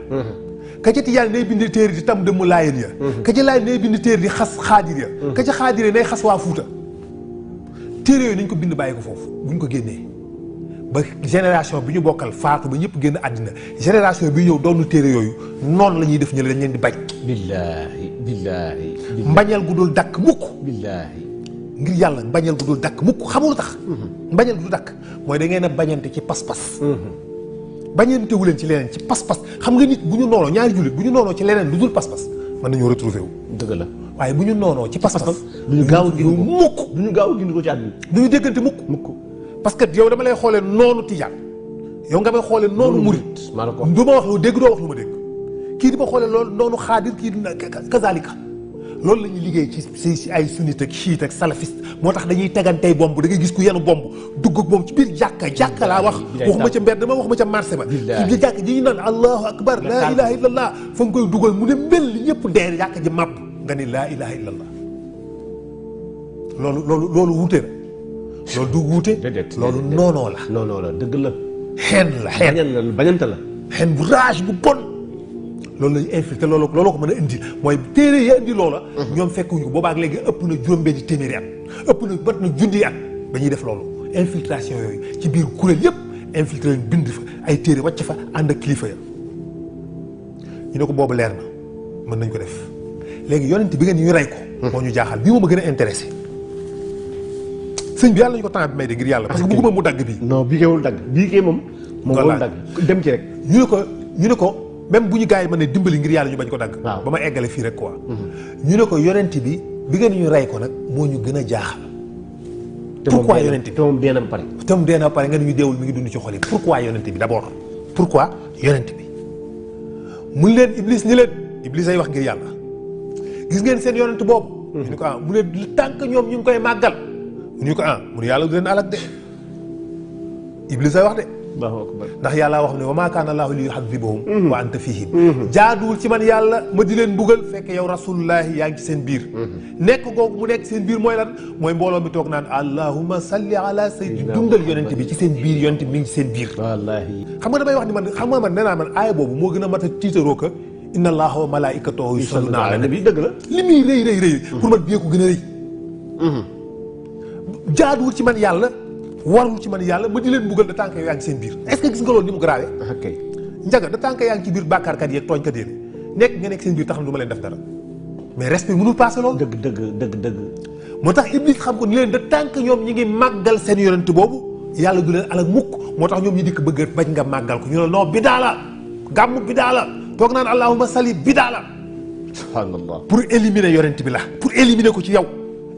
ka ca tijaan nay bind téere di tam dëmmu laayeen ya. ka ca laayeen nay bind téere di xas xaadir ya. ka ca xaadir ya nay xas waa Fuuta. téere yooyu nañ ko bind bàyyi ko foofu buñ ko génnee. ba génération bi ñu bokkal faatu ba ñëpp génn àddina génération bi ñëw doonu téere yooyu noonu la ñuy def ñële dañ leen di bañ. billaahi. mbañal gu dul dakk mukk. billaahi. ngir yàlla mbañal gu dul dakk mukk xamul tax. mbañal gu dul dakk mooy da ngeen a bañante ci pas-pas. bañantewu leen ci leneen ci pas-pas xam nga nit bu ñu noonoo ñaari jullit bu ñu noonoo ci leneen lu dul pas-pas mën nañoo retrouver wu. dëgg la waaye bu ñu noonoo ci pas-pas. du ñu gaaw a gindi ko mukk du ñu gaaw a gindi ko ci àdduna. du ñu déggante mukk. parce que yow dama lay xoolee noonu tijaan yow nga may xoolee noonu murit maa la ko du ma wax lu dégg doo wax lu ma dégg kii di ma xoolee loolu noonu xaadir kii kazalika loolu la ñuy liggéey ci ay sunnite ak chiite ak salafiste moo tax dañuy tegantey bomb da ngay gis ku yenu bomb dugg ak moom ci biir jàkka laa wax waxuma ca mbedd dama waxuma ca marché ba ci biir jàkka ji ñu naan allahu akbar laa ilaha illallah fa nga koy dugal mu ne mbel li ñëpp dee jàkka ji màbb nga ni laa ilaha illallah loolu wute na loolu du wuute loolu noonoo la noonoo la dëgg la xeen la xeen bañante la xeen bu rage bu bon loolu lañu infiltré loolu ko mën a indi mooy téere ya indi loola ñoom fekkuñu ko boobaak léegi ëpp na juróom-benni téeméeri at ëpp na bat na junni at ba ñuy def loolu infiltration yooyu ci biir kuréel yëpp infiltré leen bind fa ay téere wàcc fa ànd ak kilifa ya ñu ne ko boobu leer na mën nañ ko def léegi yonent bi ngeen ñu rey ko moo ñu jaaxal bii moom a gën a intéressé sëñ bi yàlla ñu ko temps bi may de ngir yàlla parce que bëgguma mu dagg bii non bii kay wul dagg bii kay moom wul dagg dem ci rek ñu ne ko même bu ñu gars yi mën ne dimbali ngir yàlla ñu bañ ko dagg ba ma eggale fii rek quoi ñu ne ko yonent bi ngeen ñu rey ko nag moo ñu gën a jaaxal pourquoi yonent bi te moom dee na ba pare te moom dee na ba pare nga ne ñu deewul mi ngi dund ci xol yi pourquoi yonent bi d'abord pourquoi yonent bi mun leen Iblis ni leen Iblis ay wax ngir yàlla gis ngeen seen yonent boobu ñu ne ko mu leen tànk ñoom ñu ngi koy màggal ñu ko mu ne yàlla du leen alak de Iblis ay wax de Allahu akbar. ndax yàlla wax ne wa maa kaana allaahu li yu'adhibahum wa anta fihim. jaaduwul ci man yàlla ma di leen mbugal fekk yow rasulullahi yaa ngi ci seen biir. nekk googu mu nekk seen biir mooy lan mooy mbooloo mi toog naan allahumma salli ala sayyidina dundal yonent bi ci seen biir yonent bi mi ngi ci seen biir. wallaahi. xam nga damay wax ni man xam nga man nee naa man aaya boobu moo gën a mat a tiitaroo ka inna allaha wa malaikatahu yusalluna ala nabi. dëgg la. li muy rëy pour man biyee ko gën a rëy. jaaduwul ci man yàlla warul ci man yàlla ma di leen mbugal de tànk yaa ngi seen biir est-ce que gis nga loolu ni mu grave. ok njaga de tànk yaa ngi ci biir bàkkaarkat yeeg tooñkat yi nekk nga nekk seen biir tax na du ma leen def dara mais respect mënul passé loolu. dëgg. moo tax Iblis xam ko ni leen de tànk ñoom ñi ngi màggal seen yonent boobu yàlla du leen alak mukk moo tax ñoom ñi dikk bëgg bañ nga màggal ko ñu ne non bidaa la gàmmu bidaa la toog naan allahumma salli bidaa la. subhanallah. pour éliminer yonent bi la pour éliminer ko ci yow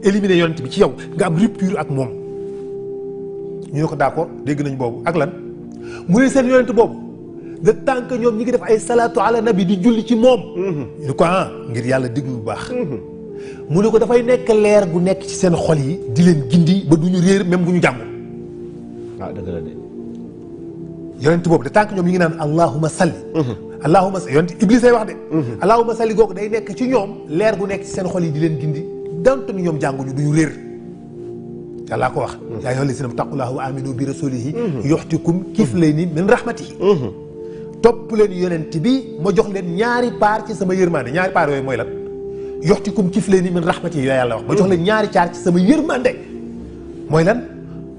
éliminer yonent bi ci yow nga am rupture ak moom ñu ne ko d'accord dégg nañ boobu ak lan mu ne seen yonent boobu de tant que ñoom ñi ngi def ay salaatu ala nabi di julli ci moom. ñu ne ko ngir yàlla déglu bu baax. mu ne ko dafay nekk leer gu nekk ci seen xol yi di leen gindi ba du ñu réer même bu ñu jàngul. waaw dëgg la de. yonent boobu de tant que ñoom ñi ngi naan allahumma salli. allahumma salli yonent Iblis ay wax de. allahumma salli googu day nekk ci ñoom leer gu nekk ci seen xol yi di leen gindi donte ni ñoom jànguñu du ñu réer. yàllaa ko wax. yaa ayyuhal lazina ittaqullaha wa aminu bi rasulihi yu'tikum kiflayni min rahmatihi. topp leen yonent bi ma jox leen ñaari paar ci sama yërmande ñaari paar yooyu mooy lan yu'tikum kiflayni min rahmatihi la yàlla wax ma jox leen ñaari caar ci sama yërmande mooy lan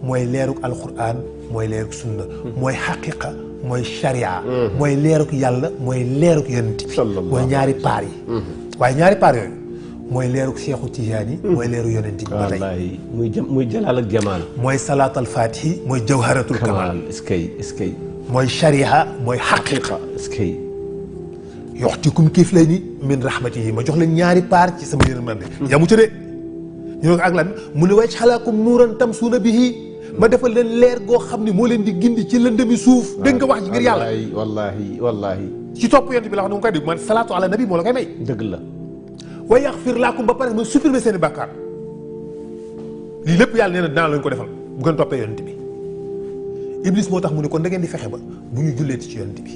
mooy leeruk alquran mooy leeruk sunna mooy xaqiqa mooy sharia mooy leeruk yàlla mooy leeruk yonent bi mooy ñaari paar yi waaye ñaari paar yooyu mooy leeruk Seexu Tijaan yi mooy leeru yonent bi ba tey muy jalaal ak jamaal mooy salaatal faatihi mooy jawharatul kamal est-ce que mooy sharia mooy xaqiqa est-ce que yu'tikum kiflayni min rahmatihi ma jox leen ñaari paar ci sama yërmande yamu ci de ñu ne ko ak lan mu ne waj'alakum nuuran tamsuuna bihi ma defal leen leer goo xam ne moo leen di gindi ci lëndëmi suuf dégg nga wax ji ngir yàlla wallahi ci topp yonent bi la wax ne mu koy dégg man salaatu ala nabi moo la koy may dëgg la wa yaxfir lakum ba pare ma supprimer seen i bàkkaar lii lépp yàlla nee na dinaa leen ko defal bu ngeen toppee yonent bi Iblis moo tax mu ne kon da ngeen di fexe ba bu ñu julleeti ci yonent bi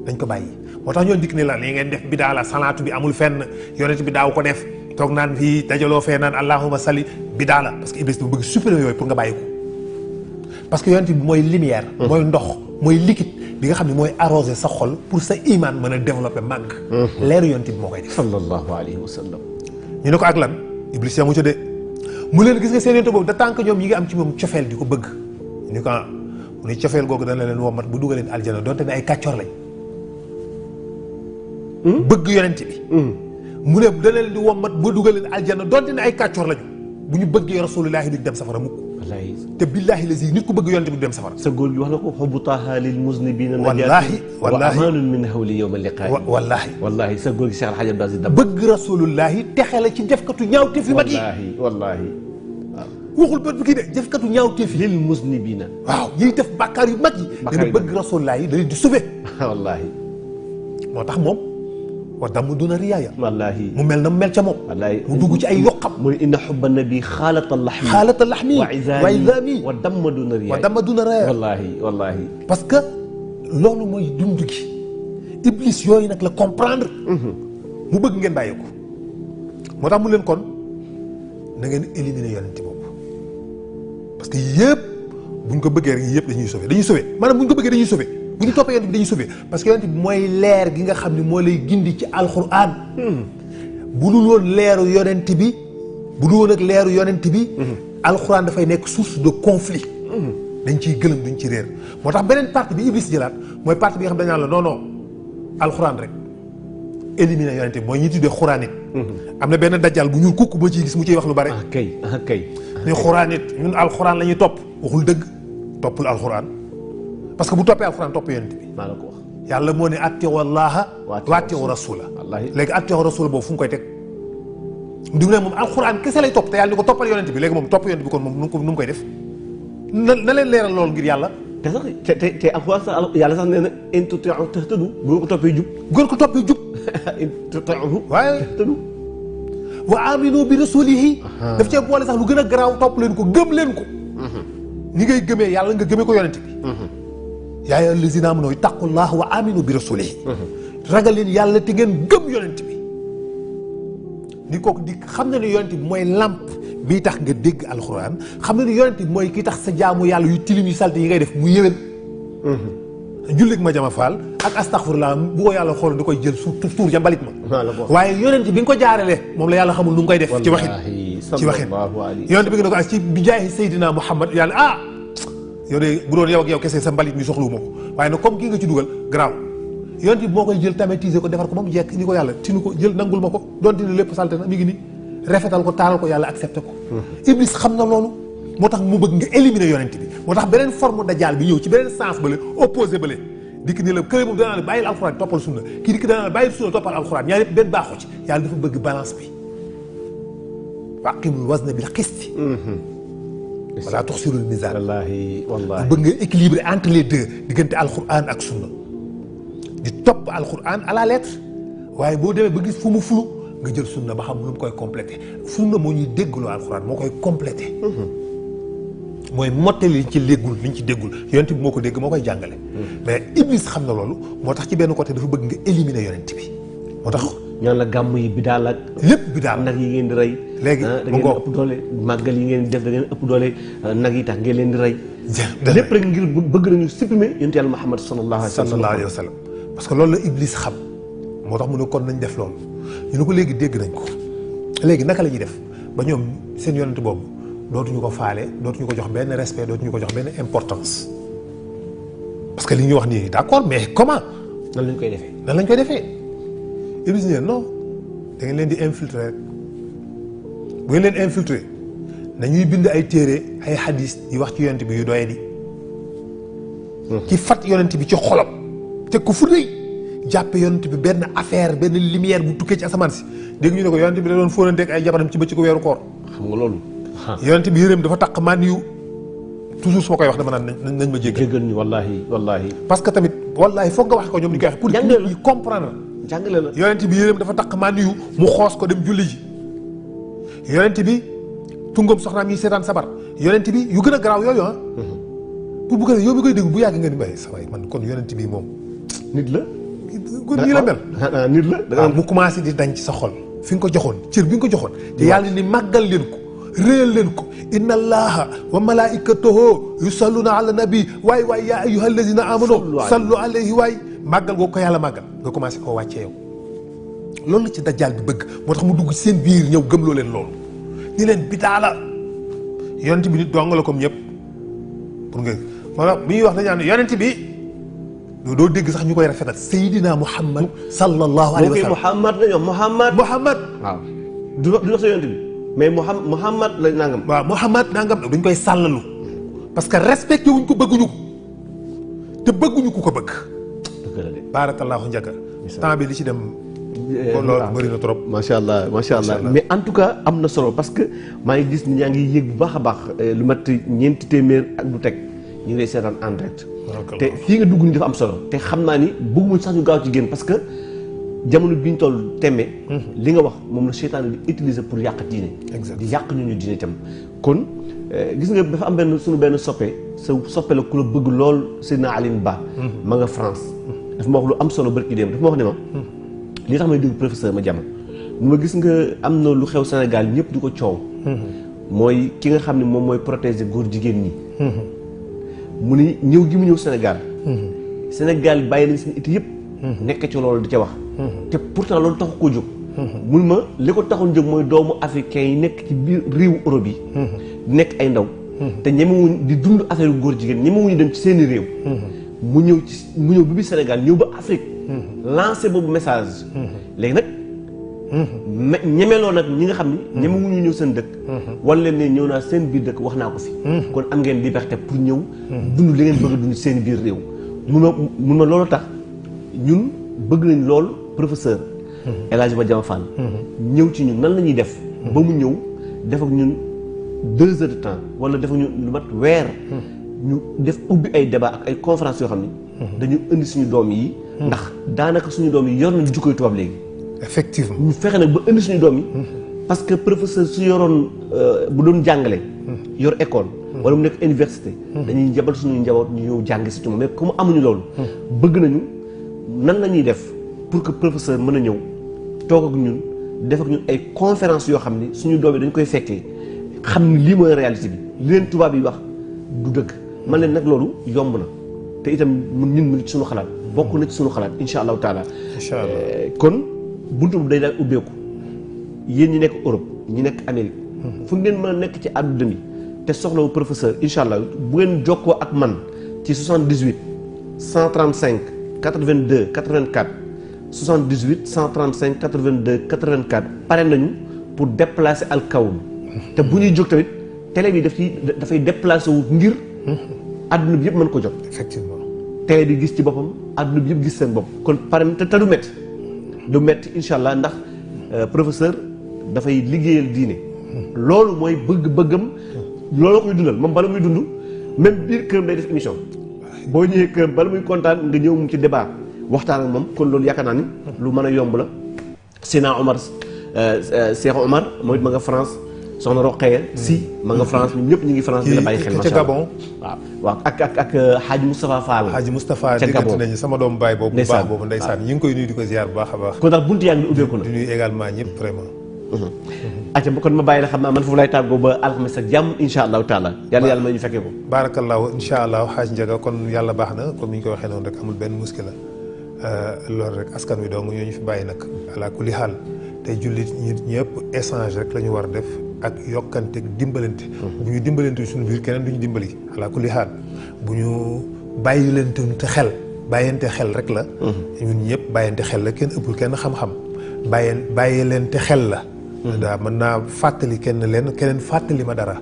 dañ ko bàyyi moo tax ñoon dikk ne la li ngeen def bidaa la salaatu bi amul fenn yonent bi daaw ko def toog naan fii dajaloo fee naan allahumma salli bidaa la parce que Iblis dafa bëgg supprimer yooyu pour nga bàyyi ko parce que yonent bi mooy lumière mooy ndox mooy liquide bi nga xam ne mooy arroser sa xol pour sa iman mën a développer màgg leeru yonent bi moo koy def sallallahu alayhi wa sallam ñu ne ko ak lan Iblis yamu ca de mu leen gis nga seen yonent boobu da tànk ñoom ñi ngi am ci moom cofeel di ko bëgg ñu ko mu ne cofeel googu dana leen wommat bu dugaleen aljana donte ne ay kàccoor lañ bëgg yonent bi mu ne dana leen di wommat bu dugaleen aljana donte ne ay kàccoor lañu bu ñu bëggee rasulullahi duñ dem safara mukk wallahi te billahi lazi nit ku bëgg yonent bi du dem safara sa góor gi wax na ko xubbu taaha lil muznibina wallahi wa amanun min hawli yawma liqaa'i wallahi sa góor gi Cheikh Alhaji Abdou Aziz Dabakh bëgg rasulullahi texe la ci defkatu ñaawteef yu mag yi wallahi waxul bët bu kii de jëfkatu ñaawteef yi lil muznibina waaw yiy def bàkkaar yu mag yi dana bëgg rasulullahi da leen di sauver wallahi moo tax moom wa damm duna riyaaya wallahi mu mel na mu mel ca moom wallahi mu dugg ci ay yoqam mu ne inna hubba nabi xaalata laxmi wa izaami wa damma duna riyaaya wa damma duna riyaaya wallahi parce que loolu mooy dund gi Iblis yooyu nag la comprendre mu bëgg ngeen bàyyi ko moo tax mu leen kon na ngeen éliminer yonent boobu parce que yëpp bu ñu ko bëggee rek yëpp dañuy sauver maanaam bu ñu ko bëggee dañuy sauver bu ñu toppee yonent bi dañuy sauver parce que yonent bi mooy leer gi nga xam ne moo lay gindi ci alxuraan bu dul woon leeru yonent bi bu dul woon ak leeru yonent bi alxuraan dafay nekk source de conflit dañ ciy gëlëm duñ ci réer moo tax beneen partie bi Iblis jëlaat mooy partie bi nga xam dañ naan la non alxuraan rek éliminer yonent bi mooy ñi tuddee xuraanit am na benn dajjal bu ñuul kukk boo ciy gis mu ciy wax lu bare kay ni xuraanit ñun alxuraan la ñuy topp waxul dëgg toppul alxuraan parce que bu toppee alxuraan topp yonent bi maa la ko wax yàlla moo ne atti'u llaaha wa atti'u rasuula léegi atti'u rasuula boobu fu mu koy teg du ne moom alxuraan kese lay topp te yàlla ni ko toppal yonent bi léegi moom topp yonent bi kon moom nu mu koy def na leen leeral loolu ngir yàlla te sax te alxuraan sax yàlla sax nee na in tuti'u tahtadu bu ngeen ko toppee jub bu ngeen ko toppee jub in tuti'uhu waaye tahtadu wa aminu bi rasulihi daf cee boole sax lu gën a garaaw topp leen ko gëm leen ko ni ngay gëmee yàlla nga gëmee ko yonent bi yaa ayyuha allazina amanu ittaqullaha wa aminu bi rasulihi ragal leen yàlla te ngeen gëm yonent bi ni kooku di xam na ne yonent bi mooy lamp bii tax nga dégg alxuraan xam na ne yonent bi mooy kii tax sa jaamu yàlla yu tilim yu salte yi ngay def mu yéwén jullit ma jama faal ak astaghfirullah bu ko yàlla xool da koy jël tuur ja mbalit ma waaye yonent bi nga ko jaarale moom la yàlla xamul nu mu koy def ci waxin yonent bi nga ne ko ak ci bi jaay Seydina Muhammad yàlla yow de bu doon yow ak yow kese sa mbalit mi soxlu ma ko waaye nag comme kii nga ci dugal garaaw yonent bi moo koy jël tamatiser ko defar ko ba mu jekk ni ko yàlla tinu ko jël nangul ma ko donte ni lépp salte na mi ngi ni rafetal ko taaral ko yàlla accepté ko Iblis xam na loolu moo tax mu bëgg nga éliminer yonent bi moo tax beneen forme dajaal bi ñëw ci beneen sens bële opposé bële dikk ni la kële moom danaa la bàyyil alxuraan toppal sunna kii dikk danaa la bàyyil sunna toppal alxuraan ñaar yëpp benn baaxu ci yàlla dafa bëgg balance bi waqimul wazna bil qisti wala tuxsirul mizan wallaahi bëgg nga équilibre entre les deux diggante alxuraan ak sunna di topp alxuraan à la lettre waaye boo demee ba gis fu mu fulu nga jël sunna ba xam lu mu koy complété sunna moo ñuy déggloo alxuraan moo koy complété mooy mottali liñ ci léggul liñ ci déggul yonent bi moo ko dégg moo koy jàngale mais Iblis xam na loolu moo tax ci benn côté dafa bëgg nga éliminer yonent bi moo tax ñaan la gàmm yi bidaal ak lépp bidaal nag yi ngeen di rey léegi da ngeen ëpp doole màggal yi ngeen di def da ngeen ëpp doole nag yi tax ngeen leen di rey lépp rek ngir bëgg nañu supprimer yonent yàlla Muhammad sallallahu alayhi wa sallam parce que loolu la Iblis xam moo tax mu ne kon nañ def loolu ñu ne ko léegi dégg nañ ko léegi naka la ñuy def ba ñoom seen yonent boobu dootuñu ko faale dootuñu ko jox benn respect dootuñu ko jox benn importance parce que li ñuy wax nii d'accord mais comment nan lañ koy defee nan lañ koy defee Iblis ne non da ngeen leen di infiltrer rek bu ngeen leen infiltrer nañuy bind ay téere ay hadis yi wax ci yonent bi yu doye di ci fat yonent bi ci xolam te ko fu rëy jàppe yonent bi benn affaire benn lumière bu tukkee ci asamaan si dégg ñu ne ko yonent bi da doon fóonanteeg ay jabaram ci bëccëgu weeru koor xam nga loolu yonent bi yërëm dafa taq man yu toujours su ma koy wax dama naan nañ ma jéggal ñu wallaahi parce que tamit wallaahi foog nga wax ko ñoom ni koy wax pour ñu comprendre jàngale la yonent bi yërëm dafa taq man yu mu xoos ko dem julli ji yonent bi tungam soxnaam yi seetaan sabar yonent bi yu gën a garaaw yooyu pour bu gën a yow mi koy dégg bu yàgg nga ni mbay saway man kon yonent bi moom nit la nii la mel nit la mu commencé di dañ ci sa xol fi nga ko joxoon cër bi nga ko joxoon te yàlla ni màggal leen ko réyal leen ko inna allaha wa malaikatahu yusalluna ala nabi waay waay yaa ayyuha allazina amanu sallu alayhi waay màggal goo ko yàlla màggal nga commencé koo wàccee yow loolu la ci dajjaal bi bëgg moo tax mu dugg ci seen biir ñëw gëmloo leen loolu ni leen bidaa la yonent bi nit dong la comme ñëpp pour nga moo tax bi ñuy wax dañu naan yonent bi doo dégg sax ñu koy rafetal Seydina Muhammad sallallahu alayhi wa sallam Muhammad la ñoom Muhammad waaw du wax sa yonent bi mais Muhammad la nangam waaw Muhammad nangam dañ koy sàllalu parce que respecté wuñ ko bëgguñu ko te bëgguñu ku ko bëgg dëgg la de barakallahu njëkka temps bi li ci dem loolu bëri na trop macha allah mais en tout cas am na solo parce que maa ngi gis ni ñaa ngi yëg bu baax a baax lu mat ñeenti téeméer ak lu teg ñu ngi lay seetaan en direct te fii nga dugg ni dafa am solo te xam naa ni bëgguma sax ñu gaaw ci génn parce que jamono bi ñu toll tembe li nga wax moom la seytaan di utiliser pour yàq diine di yàq ñu diine itam kon gis nga dafa am suñu benn soppe la ku la bëgg lool Seydina Aline Ba ma nga France dafa ma wax lu am solo bërki dem dafa ma wax ne ma li tax may dégg professeur ma jàmm mu ma gis nga am na lu xew Sénégal ñëpp di ko coow mooy ki nga xam ne moom mooy protéger góor jigéen ñi mu ni ñëw gi mu ñëw Sénégal bàyyi nañ seen it yëpp nekk ci loolu di ca wax te pourtant loolu taxu koo jóg mun ma li ko taxoon jóg mooy doomu africain yi nekk ci biir réewu Europe yi nekk ay ndaw te ñemewuñ di dund affaire góor jigéen ñemewuñu dem ci seeni réew mu ñëw bi biir Sénégal ñëw ba Afrique lancé boobu message léegi nag ñemeloo nag ñi nga xam ni ñemewuñu ñëw seen dëkk wala leen ne ñëw naa seen biir dëkk wax naa ko fi kon am ngeen liberté pour ñëw dund li ngeen bëgg a dund seen biir réew mun ma loolu tax ñun bëgg nañ lool professeur El Hadj Madiama Fall ñëw ci ñun nan la ñuy def ba mu ñëw def ak ñun 2 heures de temps wala def ak ñun lu mat weer ñu def ubbi ay débat ak ay conférence yoo xam ni dañu indi suñu doom yi ndax daanaka suñu doom yi yor nañu jukkoy tubaab léegi effectivement ñu fexe nag ba indi suñu doom yi parce que professeur su yoroon bu doon jàngale yor école wala mu nekk université dañuy jabal suñuy njaboot ñu ñëw jàng si ci moom mais comme amuñu loolu bëgg nañu nan la ñuy def pour que professeur mën a ñëw toog ak ñun def ak ñun ay conférence yoo xam ni suñu doom yi dañ koy fekkee xam ni lii mooy réalité bi li leen tubaab yi wax du dëgg man leen nag loolu yomb na te itam ñun mu ngi ci suñu xalaat bokk na ci suñu xalaat insha allahu taala kon buntu bu day daal ubbeeku yéen ñi nekk Europe ñi nekk Amérique fu ngeen mën a nekk ci àdduna bi te soxlawu professeur incha allah bu ngeen jokkoo ak man ci 78 135 82 84 78 135 82 84 pare nañu pour déplacer alkawun te bu ñuy jóg tamit télé bi dafay déplacer wu ngir àdduna bi yëpp mën ko jot. effectivement télé bi gis ci boppam àdduna bi yëpp gis seen bopp kon pare te du métti du métti incha allah ndax professeur dafay liggéeyal diine. loolu mooy bëgg-bëggam loolu koy dundal moom bala muy dund même biir këram day def émission boo ñëwee këram bala muy kontaan nga ñëw mu ci débat waxtaan ak moom kon loolu yaakaar naa ni lu mën a yomb la. Sina Omar Cheikh Omar mooy it ma nga France soxna Roqeya si ma nga France ñun ñëpp ñu ngi France di la bàyyi xel macha allah Gabon waaw ak Hadji Moustapha Fall Hadji Moustapha diggante nañu sama doomu baay boobu bu baax boobu ndeysaan ñu ngi koy nuyu di ko ziar bu baax a baax kon daal buntu yaa ngi ubbeeku na di nuyu également ñëpp vraiment acca kon ma bàyyi la xam naa man foofu lay tàggoo ba alxames ak jàmm insha allahu taala yàlla may ñu fekkee ko barakallahu insha allah xaaj Njaga kon yàlla baax na comme ni ñu ko waxee noonu rek amul benn muskila loolu rek askan wi dong ñoo ñu fi bàyyi nag ala kulli xaal tey jullit ñëpp échange rek la ñu war a def ak yokkante dimbalante bu ñu dimbalante suñu biir keneen du ñu dimbali ala kulli xaal bu ñu bàyyilante te xel bàyyante xel rek la ñun ñëpp bàyyante xel la kenn ëppul kenn xam-xam bàyyilante xel la daa mën naa fàttali keneen fàttali ma dara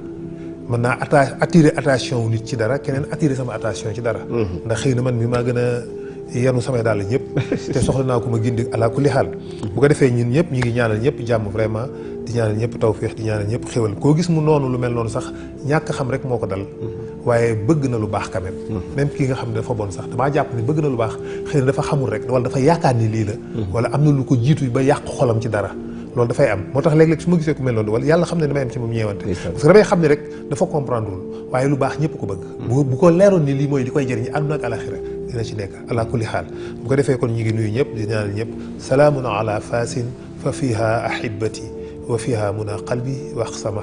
mën naa attirer attention wu nit ci dara keneen attirer sama attention ci dara ndax xëy na man mi maa gën a yanu samay daal ñëpp te soxla naa ko ma gindi ala kulli xaal bu ko defee ñun ñëpp ñu ngi ñaanal ñëpp jàmm vraiment di ñaanal ñëpp tawféex di ñaanal ñëpp xéwal koo gis mu noonu lu mel noonu sax ñàkk xam rek moo ko dal waaye bëgg na lu baax quand même même kii nga xam ne dafa bon sax damaa jàpp ni bëgg na lu baax xëy na dafa xamul rek wala dafa yaakaar ni lii la wala am na lu ko jiitu ba yàq xolam ci dara loolu dafay am moo tax léeg-léeg su ma gisee ku mel noonu wala yàlla xam ne damay am ci moom ñeewante parce que damay xam ne rek dafa comprendre wul waaye lu baax ñëpp ko bëgg bu ko leeroon ni lii mooy di koy jëriñ àdduna ak alaxira dina ci nekk ala kulli xaal bu ko defee kon ñu ngi nuyu ñëpp di ñaanal ñëpp salaamun ala fasin fa fiha ahibati wa fiha muna qalbi wa aqsama